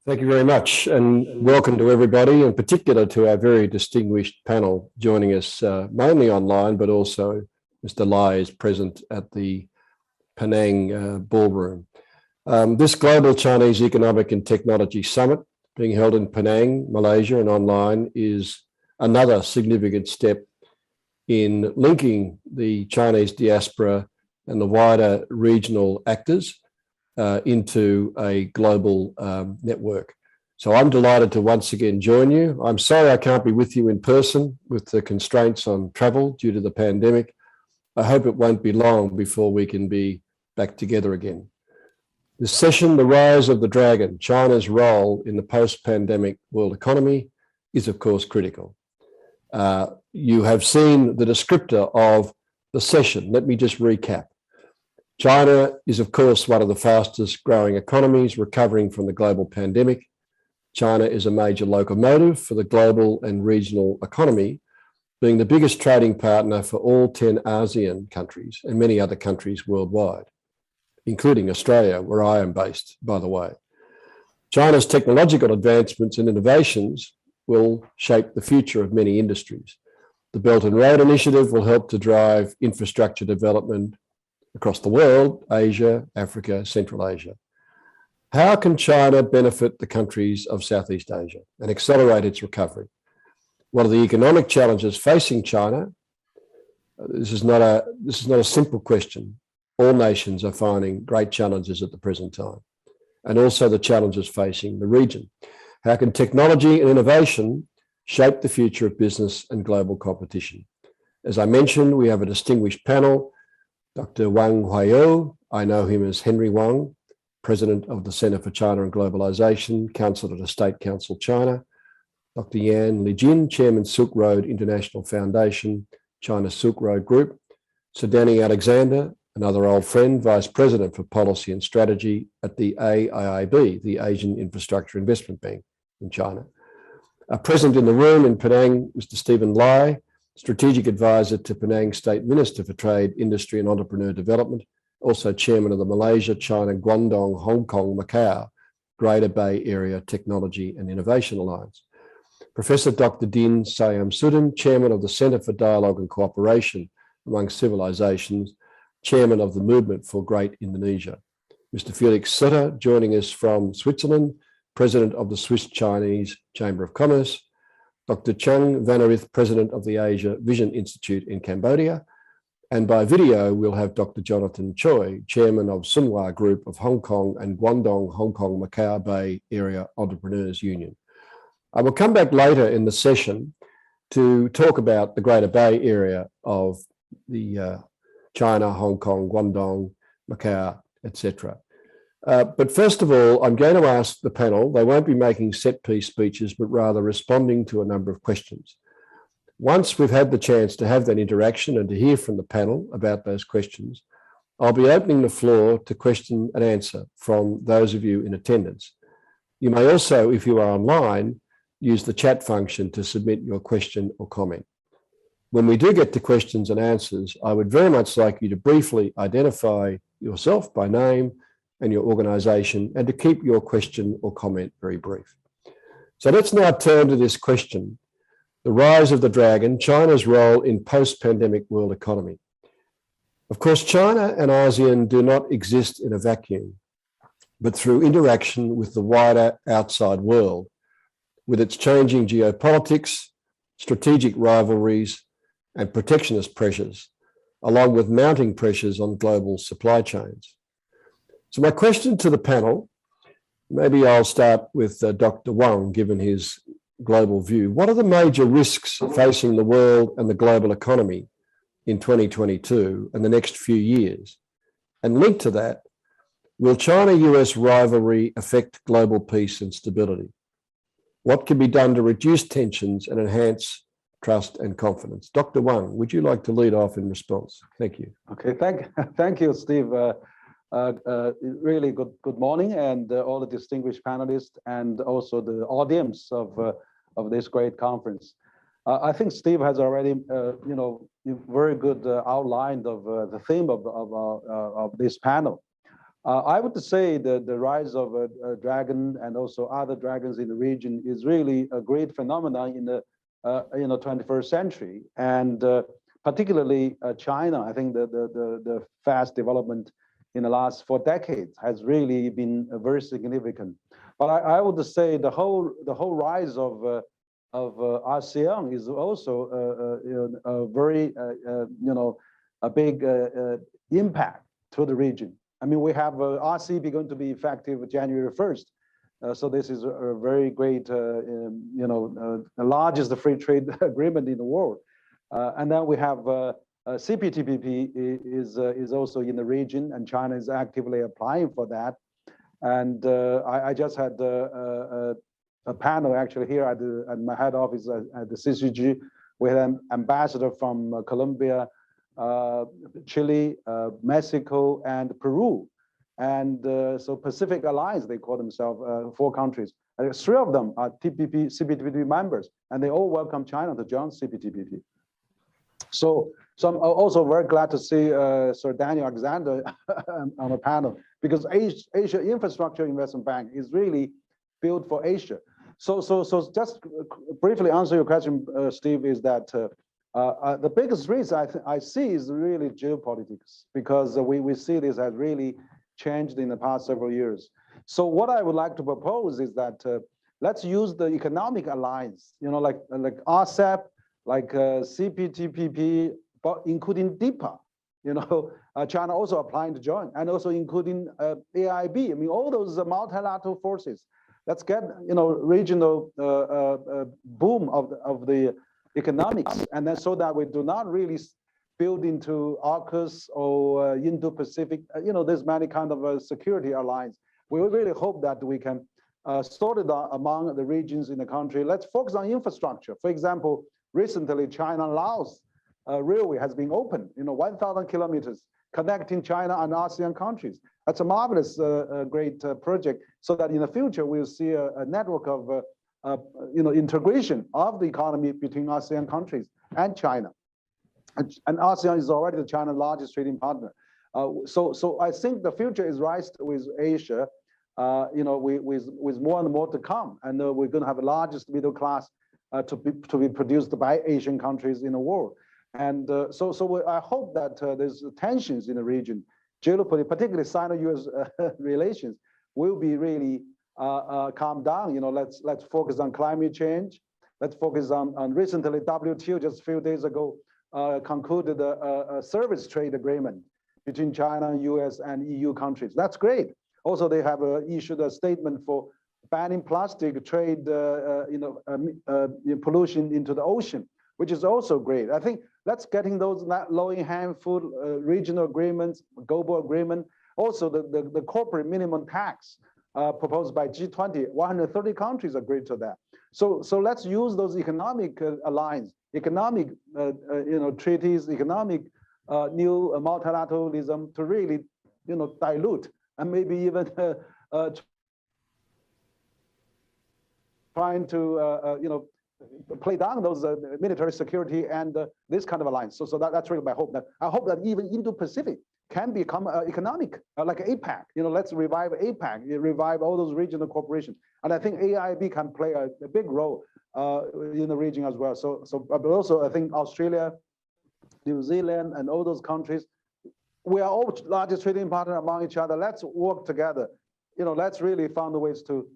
Thank you very much, and welcome to everybody, in particular to our very distinguished panel joining us mainly online, but also Mr. Lai is present at the Penang ballroom. This Global Chinese Economic and Technology Summit being held in Penang, Malaysia, and online is another significant step in linking the Chinese diaspora and the wider regional actors into a global network. So I'm delighted to once again join you. I'm sorry I can't be with you in person with the constraints on travel due to the pandemic. I hope it won't be long before we can be back together again. This session, The Rise of the Dragon, China's role in the post-pandemic world economy, is of course critical. You have seen the descriptor of the session. Let me just recap. China is, of course, one of the fastest growing economies recovering from the global pandemic. China is a major locomotive for the global and regional economy, being the biggest trading partner for all 10 Asean countries and many other countries worldwide, including Australia, where I am based, by the way. China's technological advancements and innovations will shape the future of many industries. The Belt and Road Initiative will help to drive infrastructure development across the world, Asia, Africa, Central Asia. How can China benefit the countries of Southeast Asia and accelerate its recovery? What are the economic challenges facing China? This is not a simple question. All nations are finding great challenges at the present time, and also the challenges facing the region. How can technology and innovation shape the future of business and global competition? As I mentioned, we have a distinguished panel. Dr. Wang Huiyao, I know him as Henry Wang, President of the Center for China and Globalization, Counsellor to State Council China. Dr. Lijin, Chairman Silk Road International Foundation, China Silk Road Group. Danny Alexander, another old friend, Vice President for Policy and Strategy at the AIIB, the Asian Infrastructure Investment Bank in China. Present in the room in Penang, Mr. Stephen Lai, Strategic Advisor to Penang State Minister for Trade, Industry and Entrepreneur Development, also Chairman of the Malaysia-China-Guangdong-Hong Kong-Macao Greater Bay Area Technology and Innovation Alliance. Professor Dr. Din Syamsuddin, Chairman of the Centre for Dialogue and Cooperation Among Civilizations, Chairman of the Movement for Great Indonesia. Mr. Felix Sutter, joining us from Switzerland, President of the Swiss-Chinese Chamber of Commerce. Dr. Chheang Vannarith, President of the Asia Vision Institute in Cambodia. And by video, we'll have Dr. Jonathan Choi, Chairman of Sunhua Group of Hong Kong and Guangdong-Hong Kong-Macao Bay Area Entrepreneurs Union. I will come back later in the session to talk about the Greater Bay Area of the China, Hong Kong, Guangdong, Macau, etc. But first of all, I'm going to ask the panel, they won't be making set-piece speeches, but rather responding to a number of questions. Once we've had the chance to have that interaction and to hear from the panel about those questions, I'll be opening the floor to question and answer from those of you in attendance. You may also, if you are online, use the chat function to submit your question or comment. When we do get to questions and answers, I would very much like you to briefly identify yourself by name and your organisation, and to keep your question or comment very brief. So let's now turn to this question, the rise of the dragon, China's role in post-pandemic world economy. Of course, China and ASEAN do not exist in a vacuum, but through interaction with the wider outside world, with its changing geopolitics, strategic rivalries, and protectionist pressures, along with mounting pressures on global supply chains. So my question to the panel, maybe I'll start with Dr. Wang, given his global view. What are the major risks facing the world and the global economy in 2022 and the next few years? And linked to that, will China-US rivalry affect global peace and stability? What can be done to reduce tensions and enhance trust and confidence? Dr. Wang, would you like to lead off in response? Thank you. Okay, thank you, Steve. Really good morning, and all the distinguished panelists, and also the audience of this great conference. I think Steve has already, very good outline of the theme of this panel. I would say that the rise of a dragon and also other dragons in the region is really a great phenomenon in the 21st century, and particularly China. I think the fast development in the last 4 decades has really been very significant. But I would say the whole rise of ASEAN is also a very a big impact to the region. I mean, we have RCEP going to be effective January 1st. So this is a very great, the largest free trade agreement in the world. And then we have CPTPP is also in the region, and China is actively applying for that. And I just had a panel actually here at my head office at the CCG with an ambassador from Colombia, Chile, Mexico, and Peru. And so Pacific Alliance, they call themselves 4 countries. 3 of them are CPTPP members, and they all welcome China to join CPTPP. So I'm also very glad to see Sir Daniel Alexander on the panel, because Asia Infrastructure Investment Bank is really built for Asia. So just briefly answer your question, Steve, is that the biggest risk I see is really geopolitics, because we see this has really changed in the past several years. So what I would like to propose is that let's use the economic alliance, like RCEP, like CPTPP, but including DIPA. China also applying to join, and also including AIB. I mean, all those multilateral forces. Let's get regional boom of the economics, and then so that we do not really build into AUKUS or Indo-Pacific, there's many kind of a security alliance. We really hope that we can sort it out among the regions in the country. Let's focus on infrastructure. For example, recently China-Laos railway has been opened, 1,000 kilometers connecting China and ASEAN countries. That's a marvelous, great project, so that in the future we'll see a network of integration of the economy between ASEAN countries and China. And ASEAN is already the China's largest trading partner. So I think the future is right with Asia, with more and more to come. And we're going to have the largest middle class to be produced by Asian countries in the world. And so I hope that there's tensions in the region, geopolitics, particularly Sino-US relations, will be really calm down. Let's focus on climate change. Let's focus on recently WTO just a few days ago concluded a service trade agreement between China, US, and EU countries. That's great. Also, they have issued a statement for banning plastic trade, pollution into the ocean, which is also great. I think let's getting those low-hanging fruit regional agreements, global agreement. Also, the corporate minimum tax proposed by G20, 130 countries agreed to that. So let's use those economic alliance, economic treaties, economic new multilateralism to really dilute and maybe even trying to play down those military security and this kind of alliance. So that's really my hope. That I hope that even Indo-Pacific can become economic, like APAC. Let's revive APAC, revive all those regional corporations. And I think AIB can play a big role in the region as well. But also I think Australia, New Zealand, and all those countries, we are all largest trading partner among each other. Let's work together. Let's really find the ways to,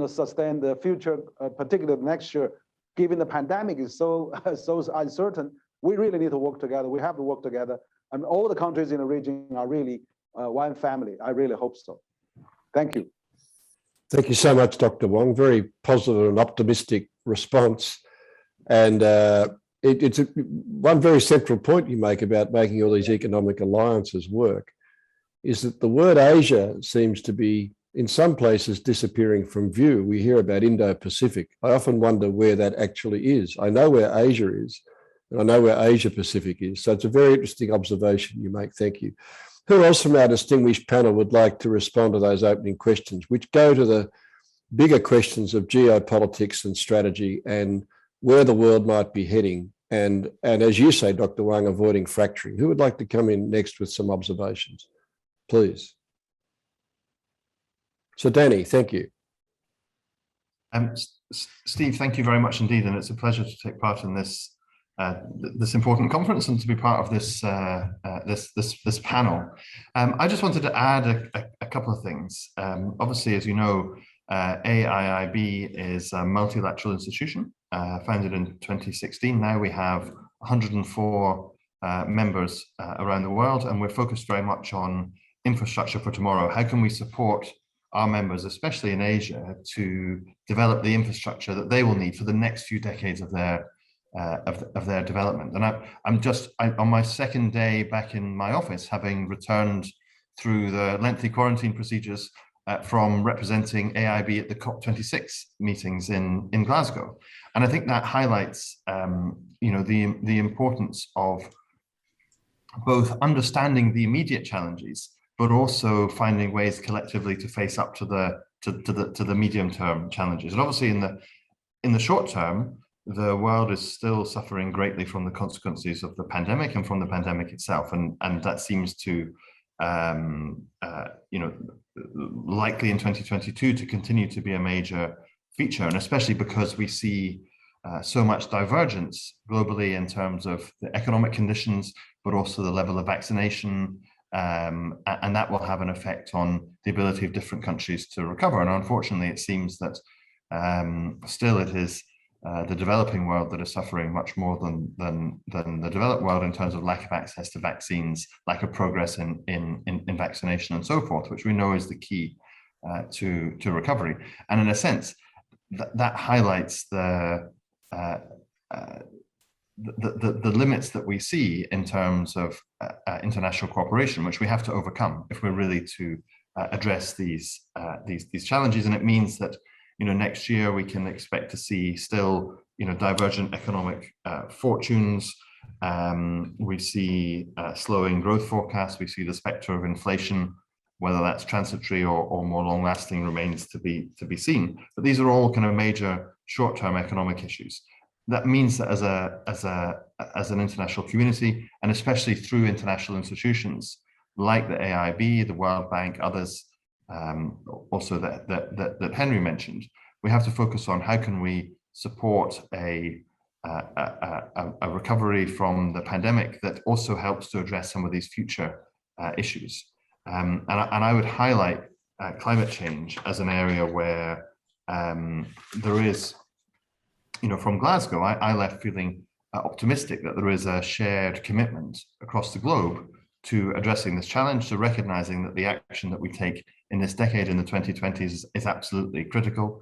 sustain the future, particularly next year. Given the pandemic is so uncertain, we really need to work together. We have to work together. And all the countries in the region are really one family. I really hope so. Thank you. Thank you so much, Dr. Wang. Very positive and optimistic response. And it's one very central point you make about making all these economic alliances work, is that the word Asia seems to be, in some places, disappearing from view. We hear about Indo-Pacific. I often wonder where that actually is. I know where Asia is, and I know where Asia-Pacific is. So it's a very interesting observation you make. Thank you. Who else from our distinguished panel would like to respond to those opening questions, which go to the bigger questions of geopolitics and strategy and where the world might be heading? And as you say, Dr. Wang, avoiding fracturing. Who would like to come in next with some observations? Please. So Danny, thank you. Steve, thank you very much indeed, and it's a pleasure to take part in this this important conference and to be part of this this panel. I just wanted to add a couple of things. Obviously, as you know, AIIB is a multilateral institution founded in 2016. Now we have 104 members around the world, and we're focused very much on infrastructure for tomorrow. How can we support our members, especially in Asia, to develop the infrastructure that they will need for the next few decades of their development? And I'm on my second day back in my office, having returned through the lengthy quarantine procedures from representing AIB at the COP26 meetings in Glasgow. And I think that highlights the importance of both understanding the immediate challenges, but also finding ways collectively to face up to the medium-term challenges. And obviously, in the short term, the world is still suffering greatly from the consequences of the pandemic and from the pandemic itself, and that seems to, likely in 2022 to continue to be a major feature, and especially because we see so much divergence globally in terms of the economic conditions, but also the level of vaccination. And that will have an effect on the ability of different countries to recover. And unfortunately, it seems that still it is the developing world that is suffering much more than the developed world in terms of lack of access to vaccines, lack of progress in vaccination and so forth, which we know is the key to recovery. And in a sense, that highlights the limits that we see in terms of international cooperation, which we have to overcome if we're really to address these challenges. And it means that next year we can expect to see still divergent economic fortunes. We see slowing growth forecasts. We see the spectre of inflation, whether that's transitory or more long-lasting remains to be seen. But these are all kind of major short-term economic issues. That means that as an international community, and especially through international institutions like the AIB, the World Bank, others, also that Henry mentioned, we have to focus on how can we support a recovery from the pandemic that also helps to address some of these future issues. And I would highlight climate change as an area where there is, from Glasgow, I left feeling optimistic that there is a shared commitment across the globe to addressing this challenge, to recognizing that the action that we take in this decade, in the 2020s, is absolutely critical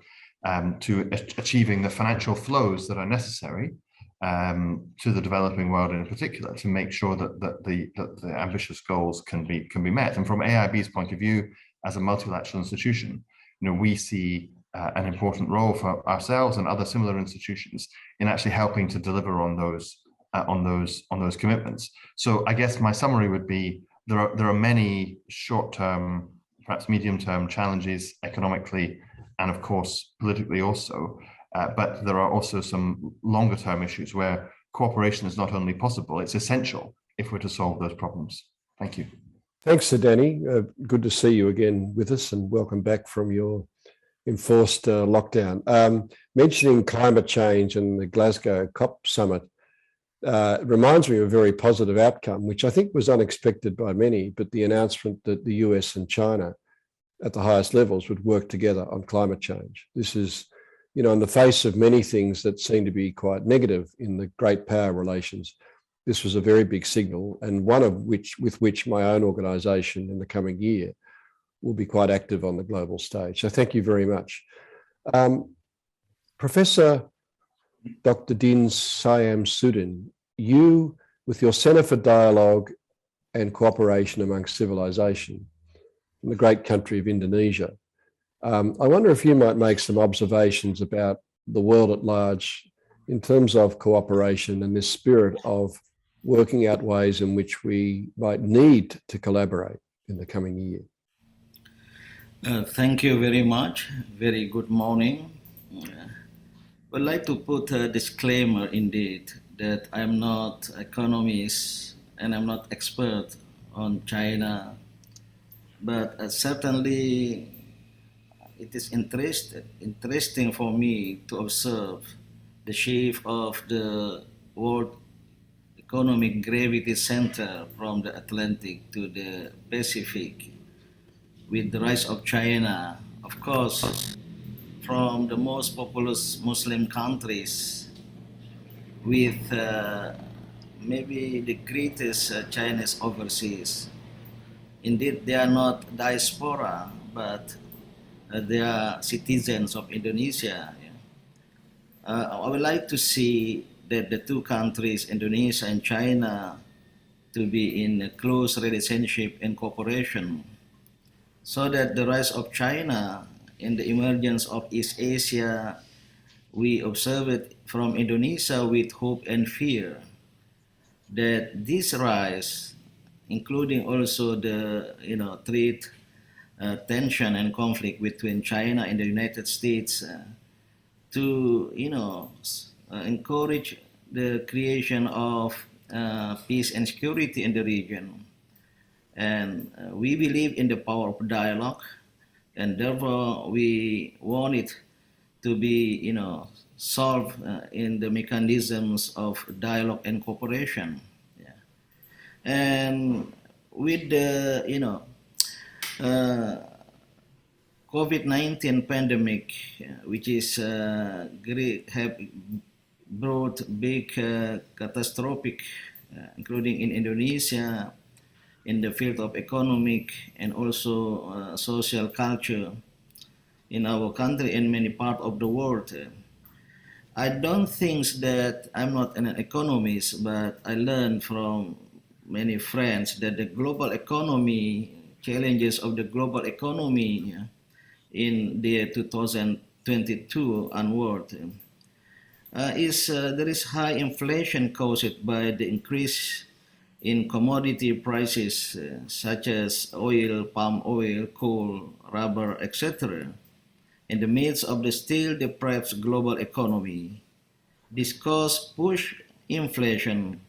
to achieving the financial flows that are necessary to the developing world in particular, to make sure that the ambitious goals can be met. And from AIB's point of view, as a multilateral institution, we see an important role for ourselves and other similar institutions in actually helping to deliver on those commitments. So I guess my summary would be there are many short-term, perhaps medium-term challenges economically, and of course politically also, but there are also some longer-term issues where cooperation is not only possible, it's essential if we're to solve those problems. Thank you. Thanks, Sir Danny. Good to see you again with us, and welcome back from your enforced lockdown. Mentioning climate change and the Glasgow COP summit reminds me of a very positive outcome, which I think was unexpected by many, but the announcement that the US and China at the highest levels would work together on climate change. This is, in the face of many things that seem to be quite negative in the great power relations, this was a very big signal, and one of with which my own organisation in the coming year will be quite active on the global stage. So thank you very much. Professor Dr. Din Syamsuddin, you, with your Centre for Dialogue and Cooperation Amongst Civilization in the great country of Indonesia, I wonder if you might make some observations about the world at large in terms of cooperation and this spirit of working out ways in which we might need to collaborate in the coming year. Thank you very much. Very good morning. I'd like to put a disclaimer indeed that I'm not economist and I'm not expert on China, but certainly it is interesting for me to observe the shift of the world economic gravity center from the Atlantic to the Pacific with the rise of China, of course, from the most populous Muslim countries with maybe the greatest Chinese overseas. Indeed, they are not diaspora, but they are citizens of Indonesia. I would like to see that the two countries, Indonesia and China, to be in a close relationship and cooperation, so that the rise of China and the emergence of East Asia, we observe it from Indonesia with hope and fear that this rise, including also the trade tension and conflict between China and the United States, to encourage the creation of peace and security in the region. And we believe in the power of dialogue, and therefore we want it to be solved in the mechanisms of dialogue and cooperation. Yeah. And with the COVID-19 pandemic, which is have brought big catastrophic, including in Indonesia, in the field of economic and also social culture in our country and many parts of the world. I don't think that I'm not an economist, but I learned from many friends that the global economy, challenges of the global economy in the year 2022 onward, there is high inflation caused by the increase in commodity prices such as oil, palm oil, coal, rubber, etc. In the midst of the still depressed global economy, this cause push inflation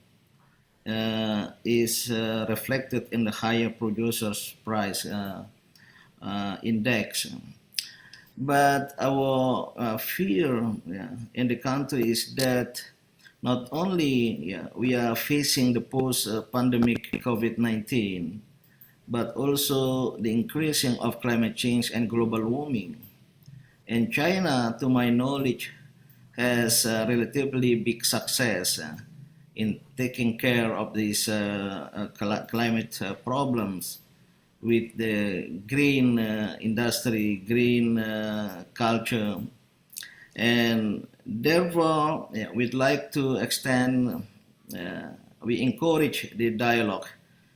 is reflected in the higher producers' price index. But our fear in the country is that not only we are facing the post-pandemic COVID-19, but also the increasing of climate change and global warming. And China, to my knowledge, has relatively big success in taking care of these climate problems with the green industry, green culture. And therefore, we'd like to extend, we encourage the dialogue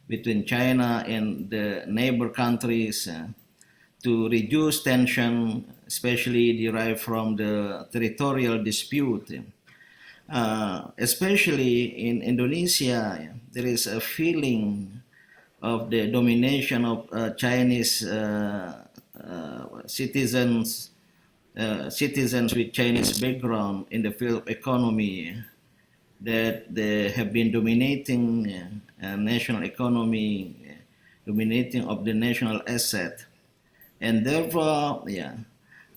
between China and the neighbor countries to reduce tension, especially derived from the territorial dispute. Especially in Indonesia, there is a feeling of the domination of Chinese citizens with Chinese background in the field of economy, that they have been dominating national economy, dominating of the national asset. And therefore,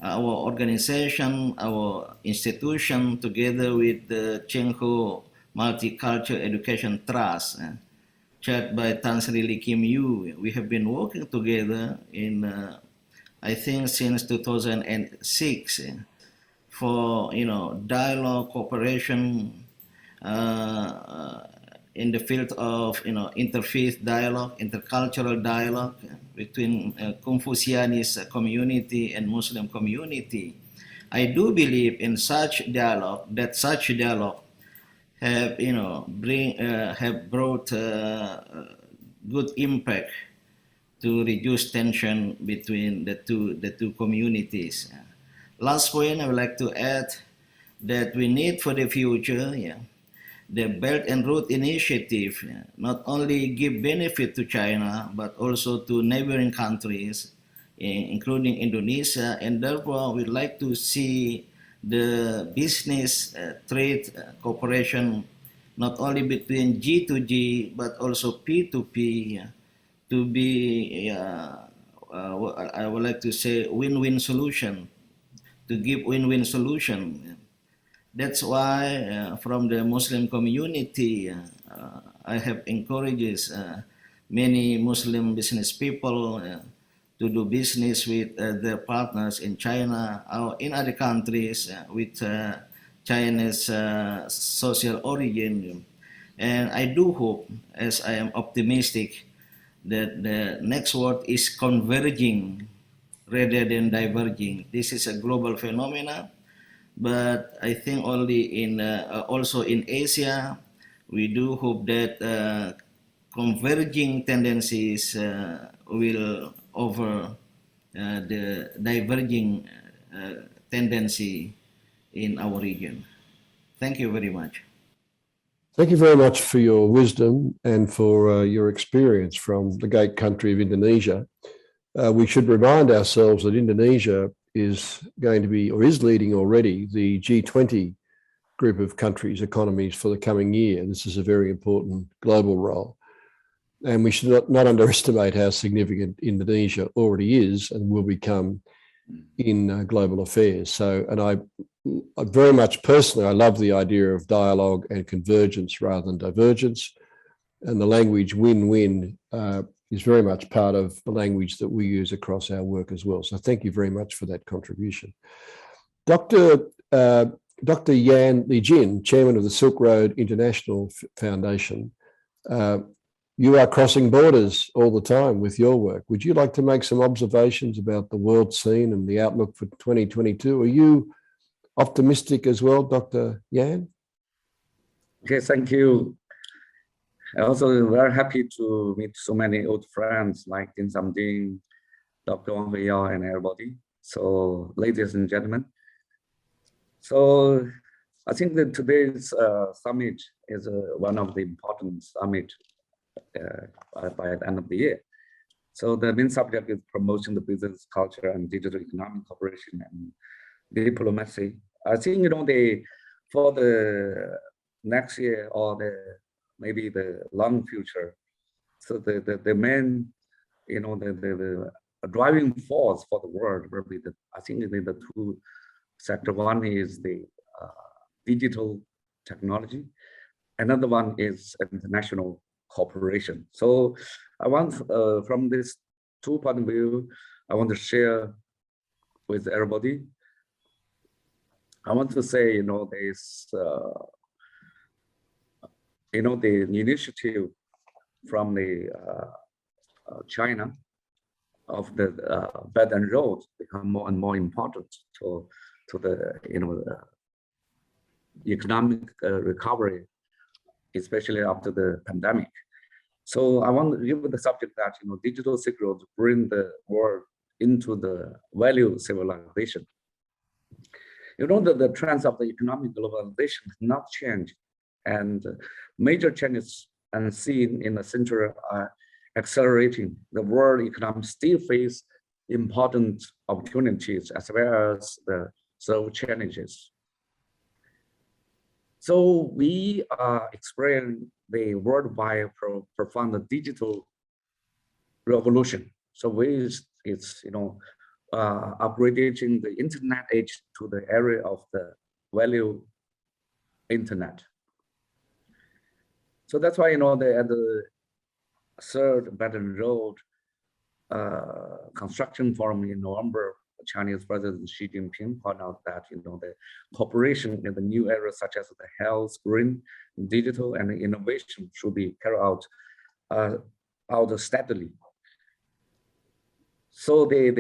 our organization, our institution, together with the Chheang Multicultural Education Trust, chaired by Tan Sri Lee Kim Yu, we have been working together in, I think, since 2006 for dialogue, cooperation in the field of interfaith dialogue, intercultural dialogue between Confucianist community and Muslim community. I do believe in such dialogue, that such dialogue have have brought good impact to reduce tension between the two communities. Last point I would like to add that we need for the future the Belt and Road Initiative not only give benefit to China but also to neighboring countries, including Indonesia, and therefore we'd like to see the business trade cooperation not only between G to G but also P to P to be I would like to say win-win solution, to give win-win solution. That's why from the Muslim community, I have encouraged many Muslim business people to do business with their partners in China or in other countries with Chinese social origin. And I do hope, as I am optimistic, that the next world is converging rather than diverging. This is a global phenomenon, but I think only in also in Asia, we do hope that converging tendencies will over the diverging tendency in our region. Thank you very much. Thank you very much for your wisdom and for your experience from the great country of Indonesia. We should remind ourselves that Indonesia is going to be, or is leading already, the G20 group of countries' economies for the coming year. This is a very important global role. And we should not underestimate how significant Indonesia already is and will become in global affairs. So, and I very much personally, I love the idea of dialogue and convergence rather than divergence. And the language win-win is very much part of the language that we use across our work as well. So thank you very much for that contribution. Dr. Yan Lijin, Chairman of the Silk Road International Foundation, you are crossing borders all the time with your work. Would you like to make some observations about the world scene and the outlook for 2022? Are you optimistic as well, Dr. Yan? Okay, thank you. I also very happy to meet so many old friends like Syamsuddin, Dr. Wang, Huiyao, and everybody. So, ladies and gentlemen, so I think that today's summit is one of the important summits by the end of the year. So the main subject is promoting the business culture and digital economic cooperation and diplomacy. I think, for the next year or maybe the long future, so the main, the driving force for the world will be I think the two sectors. One is the digital technology. Another one is international cooperation. So I want, from this two point of view, I want to share with everybody. I want to say, there's, the initiative from the China of the Belt and Road become more and more important to the, the economic recovery, especially after the pandemic. So I want to give the subject that, digital Silk Road bring the world into the value civilization. The trends of the economic globalization has not changed, and major changes unseen in the century are accelerating. The world economy still face important opportunities as well as the challenges. So we are experiencing the worldwide profound digital revolution. So it's upgrading the internet age to the area of the value internet. So that's why at the third Belt and Road construction forum in November, Chinese President Xi Jinping pointed out that the cooperation in the new areas such as the health, green, digital, and innovation should be carried out steadily. So I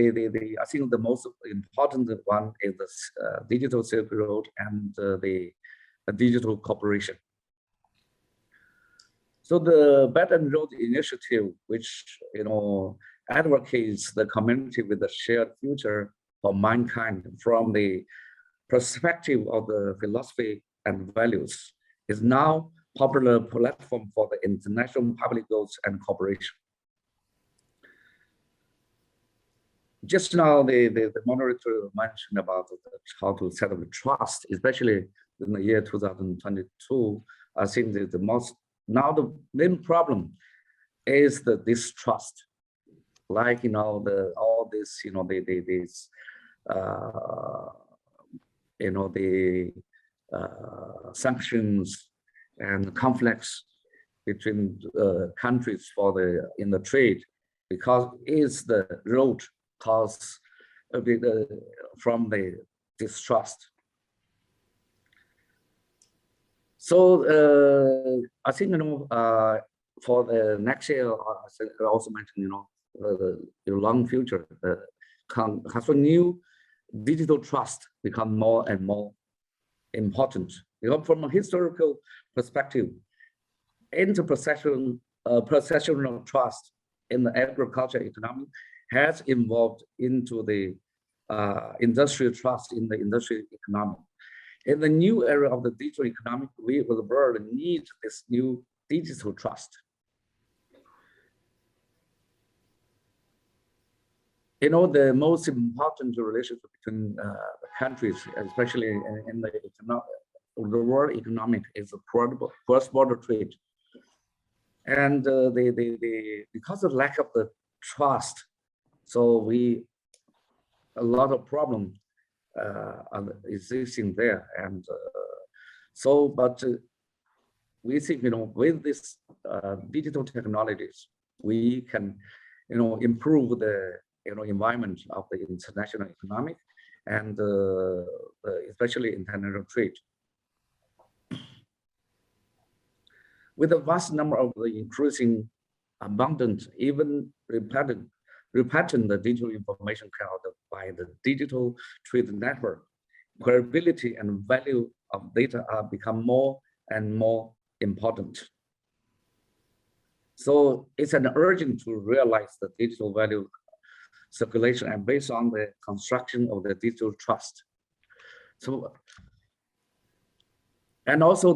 think the most important one is the digital Silk Road and the digital cooperation. So the Belt and Road Initiative, which advocates the community with a shared future for mankind from the perspective of the philosophy and values, is now popular platform for the international public goods and cooperation. Just now, the moderator mentioned about how to set up trust, especially in the year 2022. I think the main problem is the distrust. like all this the sanctions and conflicts between countries in the trade, because it's the root cause from the distrust. So I think for the next year, I also mentioned the long future, has a new digital trust become more and more important. From a historical perspective, interprocessional trust in the agriculture economy has evolved into the industrial trust in the industrial economy. In the new era of the digital economy, we will need this new digital trust. The most important relationship between countries, especially in the world economic, is cross-border trade. And because of lack of the trust, so a lot of problems are existing there. And but we think, with this digital technologies, we can, improve the environment of the international economic and especially international trade. With a vast number of the increasing abundant, even repatterned the digital information carried by the digital trade network, credibility and value of data are become more and more important. So it's an urgent to realize the digital value circulation and based on the construction of the digital trust. So, and also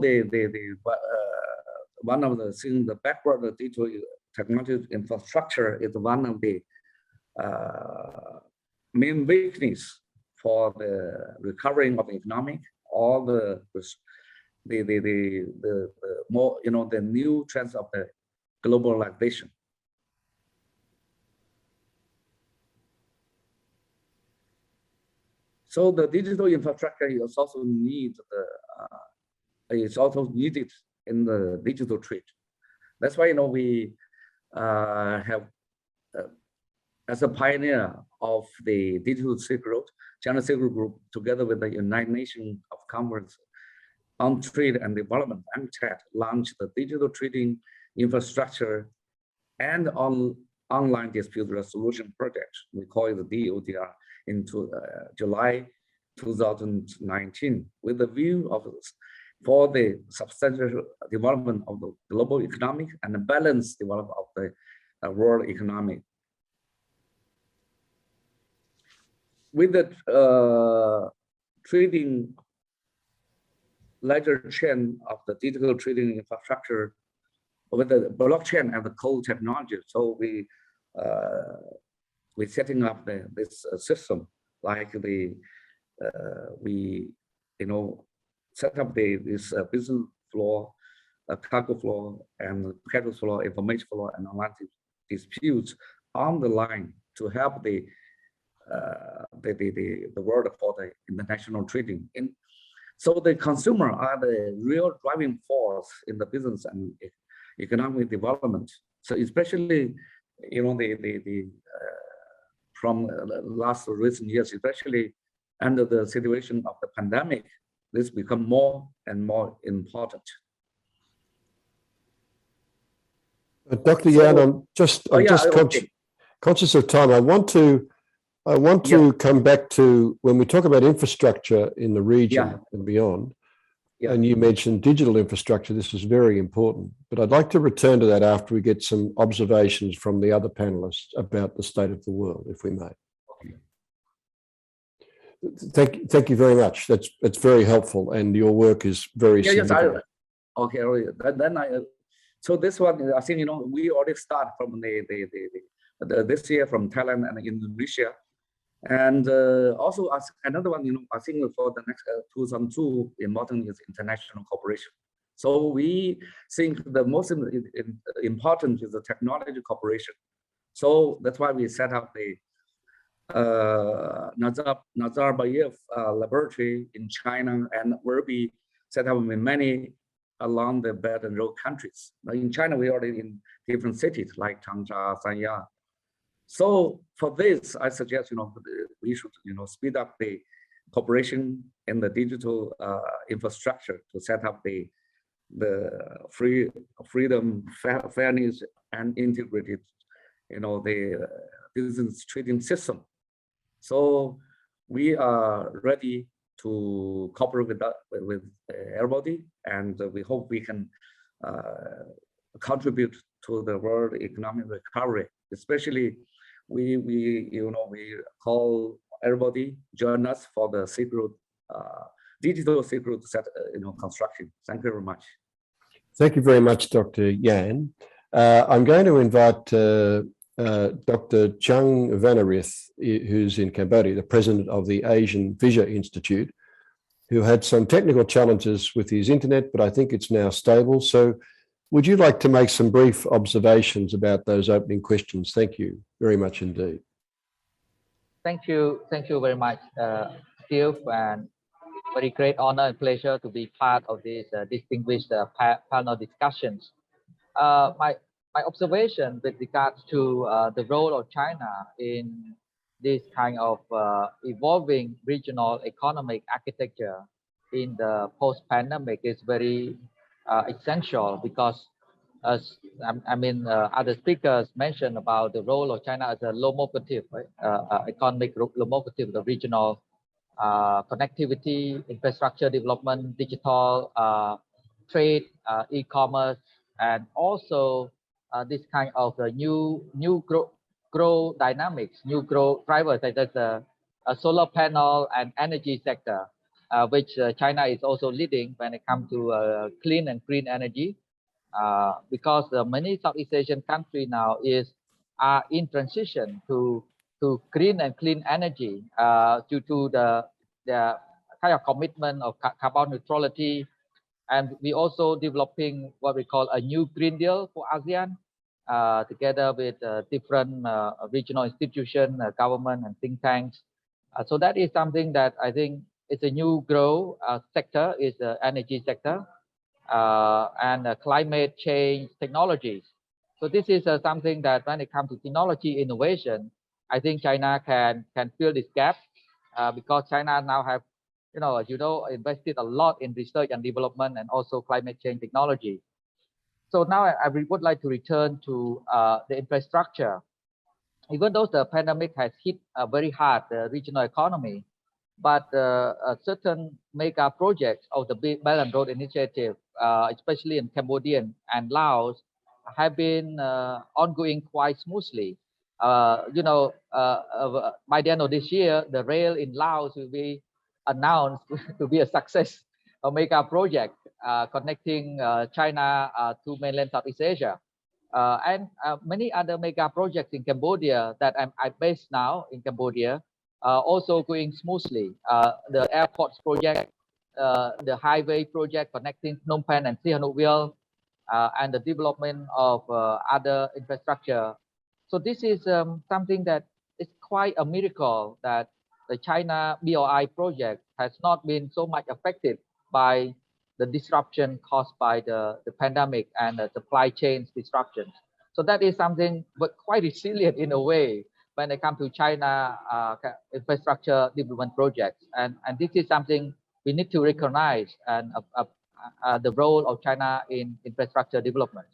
one of the things, the backward digital technology infrastructure is one of the main weakness for the recovering of economic, or the more, the new trends of the globalization. So the digital infrastructure is also needed in the digital trade. That's why we have, as a pioneer of the digital Silk Road, China Silk Road Group, together with the United Nations of Conference on Trade and Development, UNCTAD, launched the digital trading infrastructure and online dispute resolution project. We call it the DODR into July 2019, with the view of for the substantial development of the global economic and the balanced development of the world economy. With the trading ledger chain of the digital trading infrastructure, with the blockchain and the cold technology, so we're setting up this system, like we set up this business floor, cargo floor, and capital floor, information floor, and online disputes on the line to help the world for the international trading. So the consumer are the real driving force in the business and economic development. So especially, from last recent years, especially under the situation of the pandemic, this become more and more important. Dr. Yan, I'm just conscious of time. I want to come back to when we talk about infrastructure in the region and beyond. And you mentioned digital infrastructure. This is very important, but I'd like to return to that after we get some observations from the other panelists about the state of the world, if we may. Thank you very much. That's very helpful, and your work is very significant. So this one, I think we already start from this year from Thailand and Indonesia, and also another one. I think for the next 2002 important is international cooperation. So we think the most important is the technology cooperation. So that's why we set up the Nazarbayev laboratory in China, and will be set up in many along the Belt and Road countries. Now in China, we already in different cities like Changsha, Sanya. So for this, I suggest we should speed up the cooperation in the digital infrastructure to set up the freedom, fairness, and integrated the business trading system. So we are ready to cooperate with everybody, and we hope we can contribute to the world economic recovery. Especially, we call everybody join us for the Silk Road, digital Silk Road set construction. Thank you very much. Thank you very much, Dr. Yan. I'm going to invite Dr. Chheang Vannarith, who's in Cambodia, the president of the Asian Fissure Institute, who had some technical challenges with his internet, but I think it's now stable. So would you like to make some brief observations about those opening questions? Thank you very much indeed. Thank you very much, Steve, and very great honor and pleasure to be part of this distinguished panel discussions. My observation with regards to the role of China in this kind of evolving regional economic architecture in the post-pandemic is very essential, because as other speakers mentioned about the role of China as a locomotive, economic locomotive, the regional connectivity, infrastructure development, digital trade, e-commerce, and also this kind of new growth dynamics, new growth drivers, such as a solar panel and energy sector, which China is also leading when it comes to clean and green energy, because many Southeast Asian countries now are in transition to green and clean energy due to the kind of commitment of carbon neutrality. And we also developing what we call a new Green Deal for ASEAN, together with different regional institutions, government, and think tanks. So that is something that I think is a new growth sector, is the energy sector, and climate change technologies. So this is something that when it comes to technology innovation, I think China can fill this gap, because China now have, invested a lot in research and development and also climate change technology. So now I would like to return to the infrastructure. Even though the pandemic has hit very hard the regional economy, but certain mega projects of the Belt and Road Initiative, especially in Cambodia and Laos, have been ongoing quite smoothly. By the end of this year, the rail in Laos will be announced to be a success, a mega project connecting China to mainland Southeast Asia. And many other mega projects in Cambodia that I'm based now in Cambodia also going smoothly. The airports project, the highway project connecting Phnom Penh and Sihanoukville, and the development of other infrastructure. So this is something that is quite a miracle, that the China BOI project has not been so much affected by the disruption caused by the pandemic and the supply chain disruptions. So that is something but quite resilient in a way when it comes to China infrastructure development projects. And this is something we need to recognize, and the role of China in infrastructure development.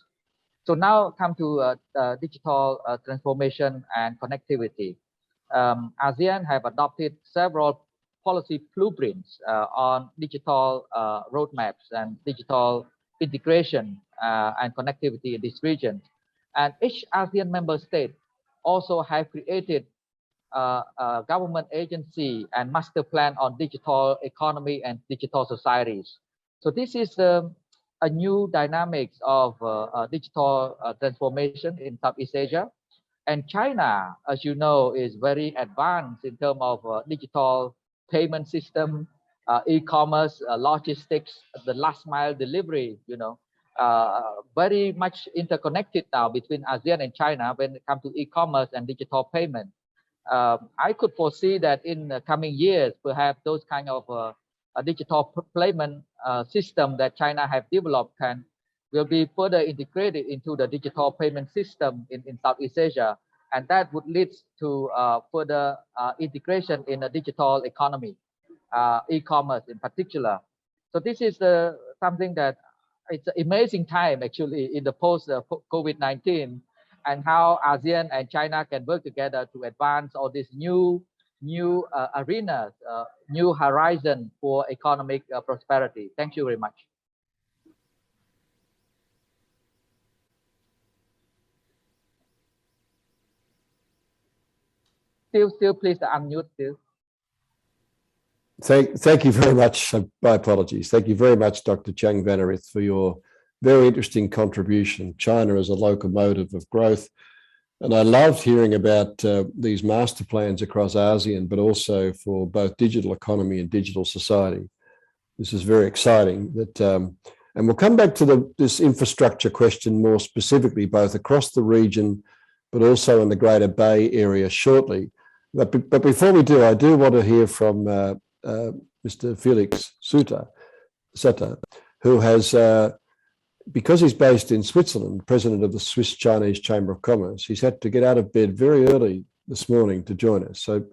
So now come to digital transformation and connectivity. ASEAN have adopted several policy blueprints on digital roadmaps and digital integration and connectivity in this region. And each ASEAN member state also have created a government agency and master plan on digital economy and digital societies. So this is a new dynamics of digital transformation in Southeast Asia. And China, as you know, is very advanced in terms of digital payment system, e-commerce, logistics, the last mile delivery, very much interconnected now between ASEAN and China when it comes to e-commerce and digital payment. I could foresee that in the coming years, perhaps those kind of a digital payment system that China have developed will be further integrated into the digital payment system in Southeast Asia, and that would lead to further integration in the digital economy, e-commerce in particular. So this is something that it's an amazing time actually in the post COVID-19, and how ASEAN and China can work together to advance all these new arenas, new horizon for economic prosperity. Thank you very much. Still, please unmute. Still. Thank you very much. My apologies. Thank you very much, Dr. Chheang Vannarith, for your very interesting contribution. China as a locomotive of growth. And I loved hearing about these master plans across ASEAN, but also for both digital economy and digital society. This is very exciting. And we'll come back to this infrastructure question more specifically, both across the region, but also in the Greater Bay Area shortly. But before we do, I do want to hear from Mr. Felix Sutter, who has, because he's based in Switzerland, president of the Swiss-Chinese Chamber of Commerce, he's had to get out of bed very early this morning to join us. So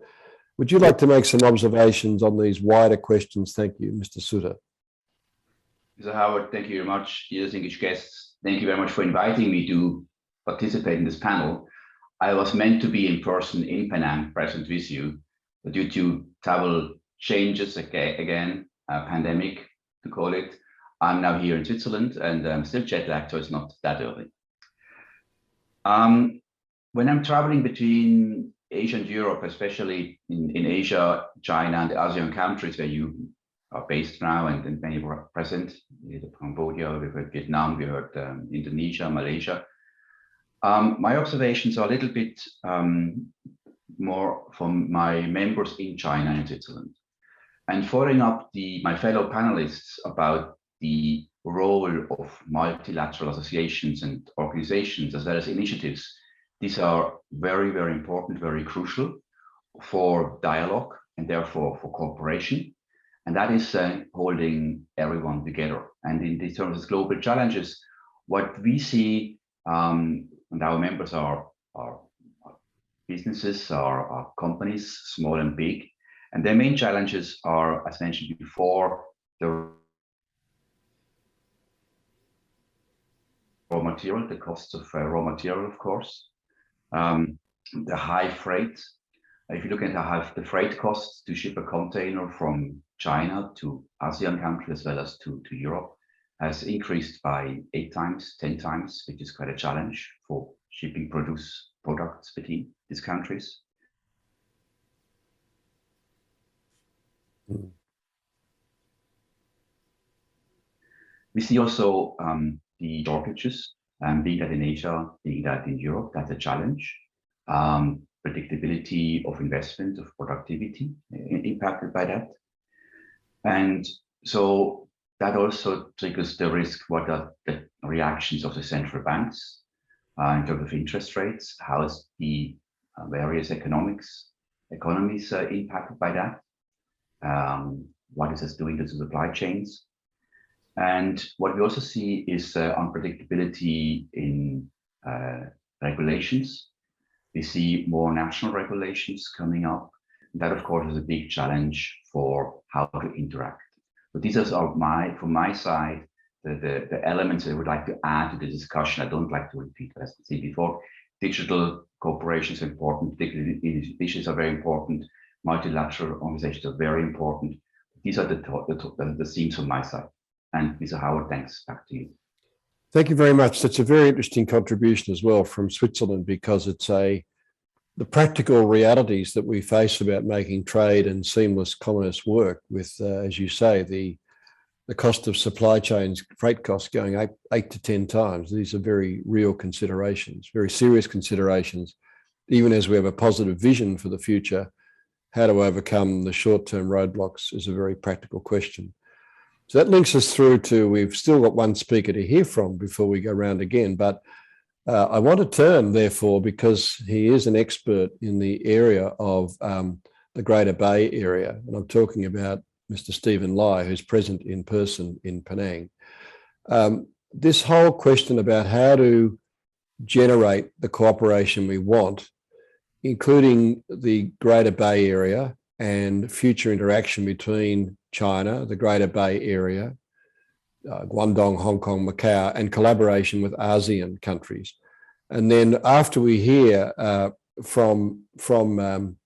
would you like to make some observations on these wider questions? Thank you, Mr. Sutter. Mr. Howard, thank you very much. Dear distinguished guests, thank you very much for inviting me to participate in this panel. I was meant to be in person in Penang, present with you, but due to travel changes again, pandemic to call it, I'm now here in Switzerland, and I'm still jet lagged, so it's not that early. When I'm traveling between Asia and Europe, especially in Asia, China, and the ASEAN countries where you are based now and many were present, Cambodia, we heard Vietnam, we heard Indonesia, Malaysia. My observations are a little bit more from my members in China and Switzerland. And following up my fellow panelists about the role of multilateral associations and organizations, as well as initiatives, these are very, very important, very crucial for dialogue and therefore for cooperation. And that is holding everyone together. And in these terms of global challenges, what we see, and our members are businesses, are companies, small and big, and their main challenges are, as mentioned before, the raw material, the costs of raw material, of course, the high freight. If you look at the freight costs to ship a container from China to ASEAN countries as well as to Europe has increased by 8 times, 10 times, which is quite a challenge for shipping products between these countries. We see also the shortages, being that in Asia, being that in Europe, that's a challenge. Predictability of investment, of productivity impacted by that. And so that also triggers the risk, what are the reactions of the central banks in terms of interest rates, how is the various economies impacted by that, what is this doing to the supply chains. And what we also see is unpredictability in regulations. We see more national regulations coming up. That, of course, is a big challenge for how to interact. So these are from my side, the elements I would like to add to the discussion. I don't like to repeat what I said before. Digital cooperation is important. Digital issues are very important. Multilateral organizations are very important. These are the themes from my side. And Mr. Howard, thanks. Back to you. Thank you very much. That's a very interesting contribution as well from Switzerland, because it's the practical realities that we face about making trade and seamless commerce work with, as you say, the cost of supply chains, freight costs going 8 to 10 times. These are very real considerations, very serious considerations. Even as we have a positive vision for the future, how to overcome the short-term roadblocks is a very practical question. So that links us through to, we've still got one speaker to hear from before we go round again, but I want to turn, therefore, because he is an expert in the area of the Greater Bay Area, and I'm talking about Mr. Stephen Lai, who's present in person in Penang. This whole question about how to generate the cooperation we want, including the Greater Bay Area and future interaction between China, the Greater Bay Area, Guangdong, Hong Kong, Macau, and collaboration with ASEAN countries. And then after we hear from Mr.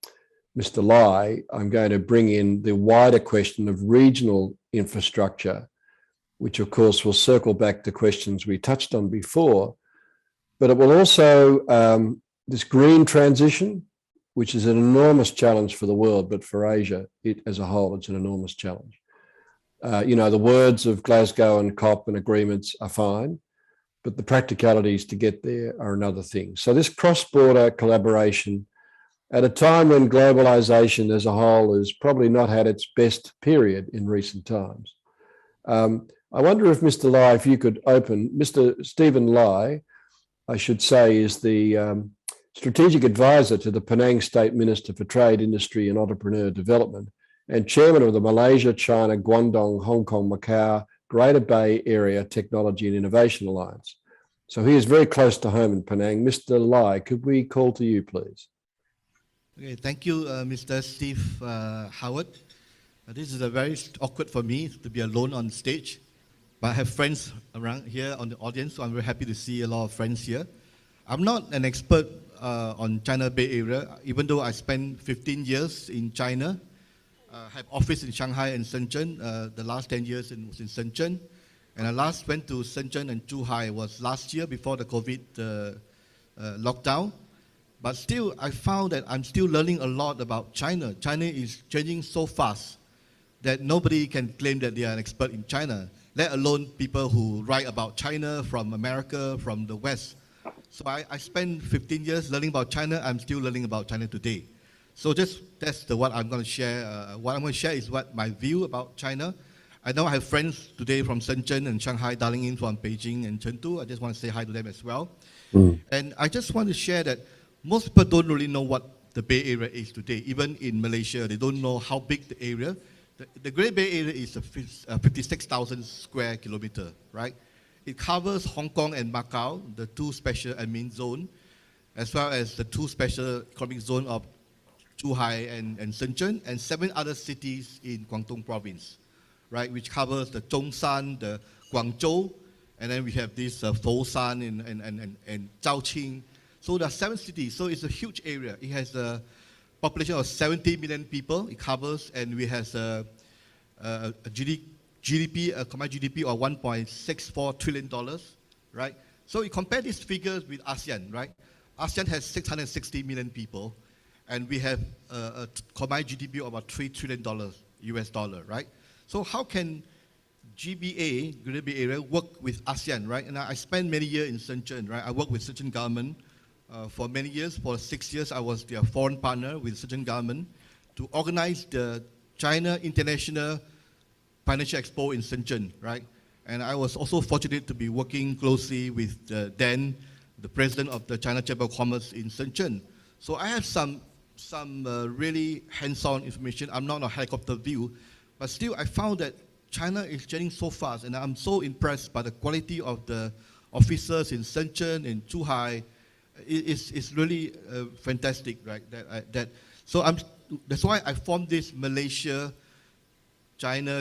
Lai, I'm going to bring in the wider question of regional infrastructure, which of course will circle back to questions we touched on before, but it will also, this green transition, which is an enormous challenge for the world, but for Asia as a whole, it's an enormous challenge. The words of Glasgow and COP and agreements are fine, but the practicalities to get there are another thing. So this cross-border collaboration at a time when globalization as a whole has probably not had its best period in recent times. I wonder if Mr. Lai, if you could open, Mr. Stephen Lai, I should say, is the strategic advisor to the Penang State Minister for Trade, Industry and Entrepreneur Development, and chairman of the Malaysia-China-Guangdong-Hong Kong Macau Greater Bay Area Technology and Innovation Alliance. So he is very close to home in Penang. Mr. Lai, could we call to you, please? Okay, thank you, Mr. Steve Howard. This is very awkward for me to be alone on stage, but I have friends around here on the audience, so I'm very happy to see a lot of friends here. I'm not an expert on China Bay Area, even though I spent 15 years in China. I have office in Shanghai and Shenzhen. The last 10 years was in Shenzhen. And I last went to Shenzhen and Zhuhai was last year before the COVID lockdown. But still, I found that I'm still learning a lot about China. China is changing so fast that nobody can claim that they are an expert in China, let alone people who write about China from America, from the West. So I spent 15 years learning about China. I'm still learning about China today. So that's what I'm going to share. What I'm going to share is my view about China. I know I have friends today from Shenzhen and Shanghai dialing in from Beijing and Chengdu. I just want to say hi to them as well. And I just want to share that most people don't really know what the Bay Area is today. Even in Malaysia, they don't know how big the area. The Great Bay Area is 56,000 square kilometer, right? It covers Hong Kong and Macau, the two special admin zones, as well as the two special economic zones of Zhuhai and Shenzhen, and 7 other cities in Guangdong province, right? Which covers the Zhongshan, the Guangzhou, and then we have this Foshan and Zhaoqing. So there are 7 cities. So it's a huge area. It has a population of 70 million people. It covers, and we have a combined GDP of $1.64 trillion, right? So you compare these figures with ASEAN, right? ASEAN has 660 million people, and we have a combined GDP of about $3 trillion US dollar, right? So how can GBA, Greater Bay Area, work with ASEAN, right? And I spent many years in Shenzhen, right? I worked with Shenzhen government for many years. For 6 years, I was their foreign partner with Shenzhen government to organize the China International Financial Expo in Shenzhen, right? And I was also fortunate to be working closely with then the president of the China Chamber of Commerce in Shenzhen. So I have some really hands-on information. I'm not on a helicopter view, but still I found that China is changing so fast, and I'm so impressed by the quality of the officers in Shenzhen and Zhuhai. It's really fantastic, right? That's why I formed this Malaysia-China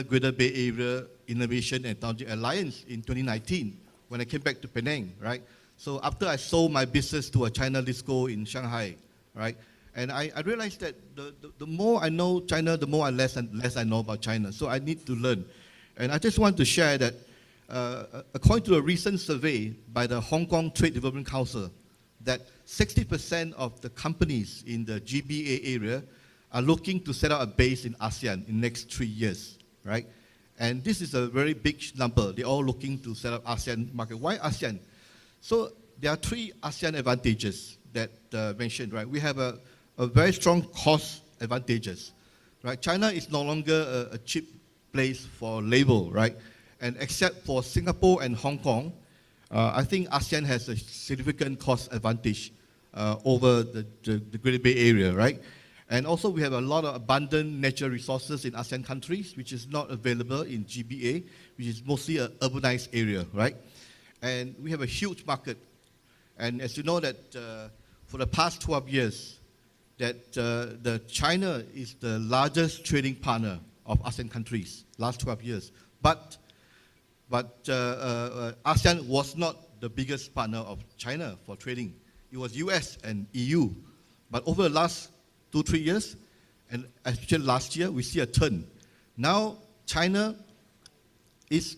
Greater Bay Area Innovation and Technology Alliance in 2019 when I came back to Penang, right? So after I sold my business to a China Lisco in Shanghai, right? And I realized that the more I know China, the more less I know about China. So I need to learn. And I just want to share that according to a recent survey by the Hong Kong Trade Development Council, that 60% of the companies in the GBA area are looking to set up a base in ASEAN in the next 3 years, right? And this is a very big number. They're all looking to set up ASEAN market. Why ASEAN? So there are 3 ASEAN advantages that mentioned, right? We have a very strong cost advantages, right? China is no longer a cheap place for labor, right? And except for Singapore and Hong Kong, I think ASEAN has a significant cost advantage over the Greater Bay Area, right? And also we have a lot of abundant natural resources in ASEAN countries, which is not available in GBA, which is mostly an urbanized area, right? And we have a huge market. And as you know that for the past 12 years, that China is the largest trading partner of ASEAN countries, last 12 years. But ASEAN was not the biggest partner of China for trading. It was US and EU. But over the last 2-3 years, and especially last year, we see a turn. Now China is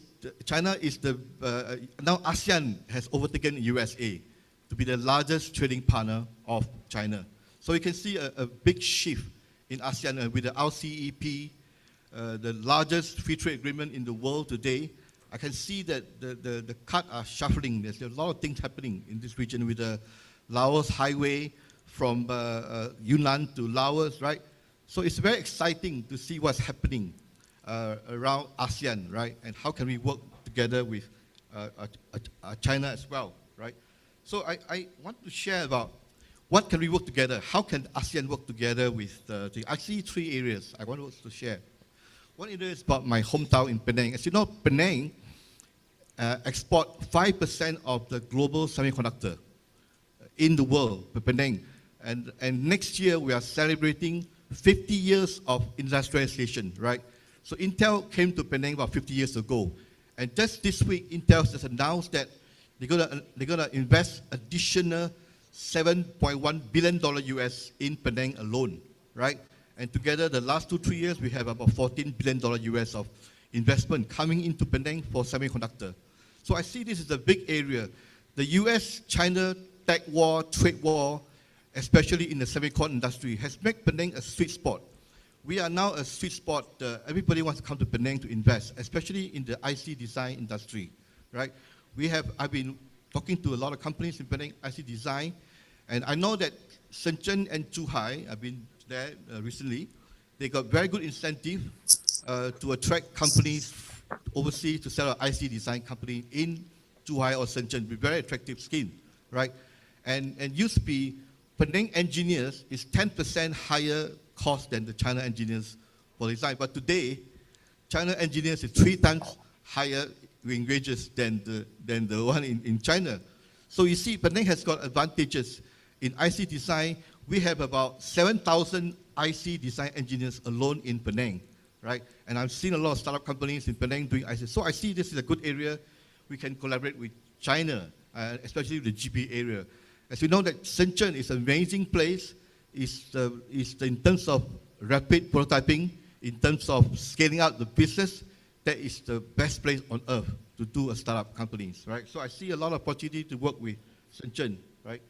now ASEAN has overtaken USA to be the largest trading partner of China. So you can see a big shift in ASEAN with the RCEP, the largest free trade agreement in the world today. I can see that the cards are shuffling. There's a lot of things happening in this region with the Laos highway from Yunnan to Laos, right? So it's very exciting to see what's happening around ASEAN, right? And how can we work together with China as well, right? So I want to share about what can we work together? How can ASEAN work together with I see 3 areas I want to share. One area is about my hometown in Penang. As you know, Penang export 5% of the global semiconductor in the world, Penang. And next year we are celebrating 50 years of industrialization, right? So Intel came to Penang about 50 years ago. And just this week, Intel has announced that they're gonna invest additional $7.1 billion US in Penang alone, right? And together, the last 2-3 years, we have about $14 billion US of investment coming into Penang for semiconductor. So I see this is a big area. The US-China tech war, trade war, especially in the semiconductor industry, has made Penang a sweet spot. We are now a sweet spot. Everybody wants to come to Penang to invest, especially in the IC design industry, right? I've been talking to a lot of companies in Penang, IC design, and I know that Shenzhen and Zhuhai, I've been there recently, they got very good incentive to attract companies overseas to set up an IC design company in Zhuhai or Shenzhen with very attractive scheme, right? And used to be Penang engineers is 10% higher cost than the China engineers for design. But today, China engineers is 3 times higher in wages than the one in China. So you see, Penang has got advantages. In IC design, we have about 7,000 IC design engineers alone in Penang, right? And I've seen a lot of startup companies in Penang doing IC. So I see this is a good area. We can collaborate with China, especially the GB area. As you know, that Shenzhen is an amazing place. It's in terms of rapid prototyping, in terms of scaling out the business, that is the best place on earth to do a startup companies, right? So I see a lot of opportunity to work with Shenzhen, right?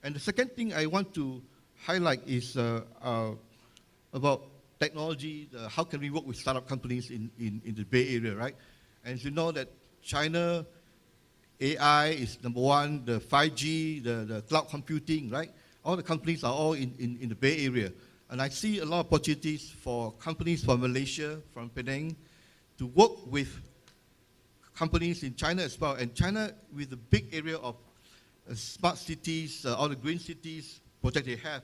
And the second thing I want to highlight is about technology. How can we work with startup companies in the Bay Area, right? And as you know that China, AI is number 1, the 5G, the cloud computing, right? All the companies are all in the Bay Area. And I see a lot of opportunities for companies from Malaysia, from Penang, to work with companies in China as well. And China, with the big area of smart cities, all the green cities project they have,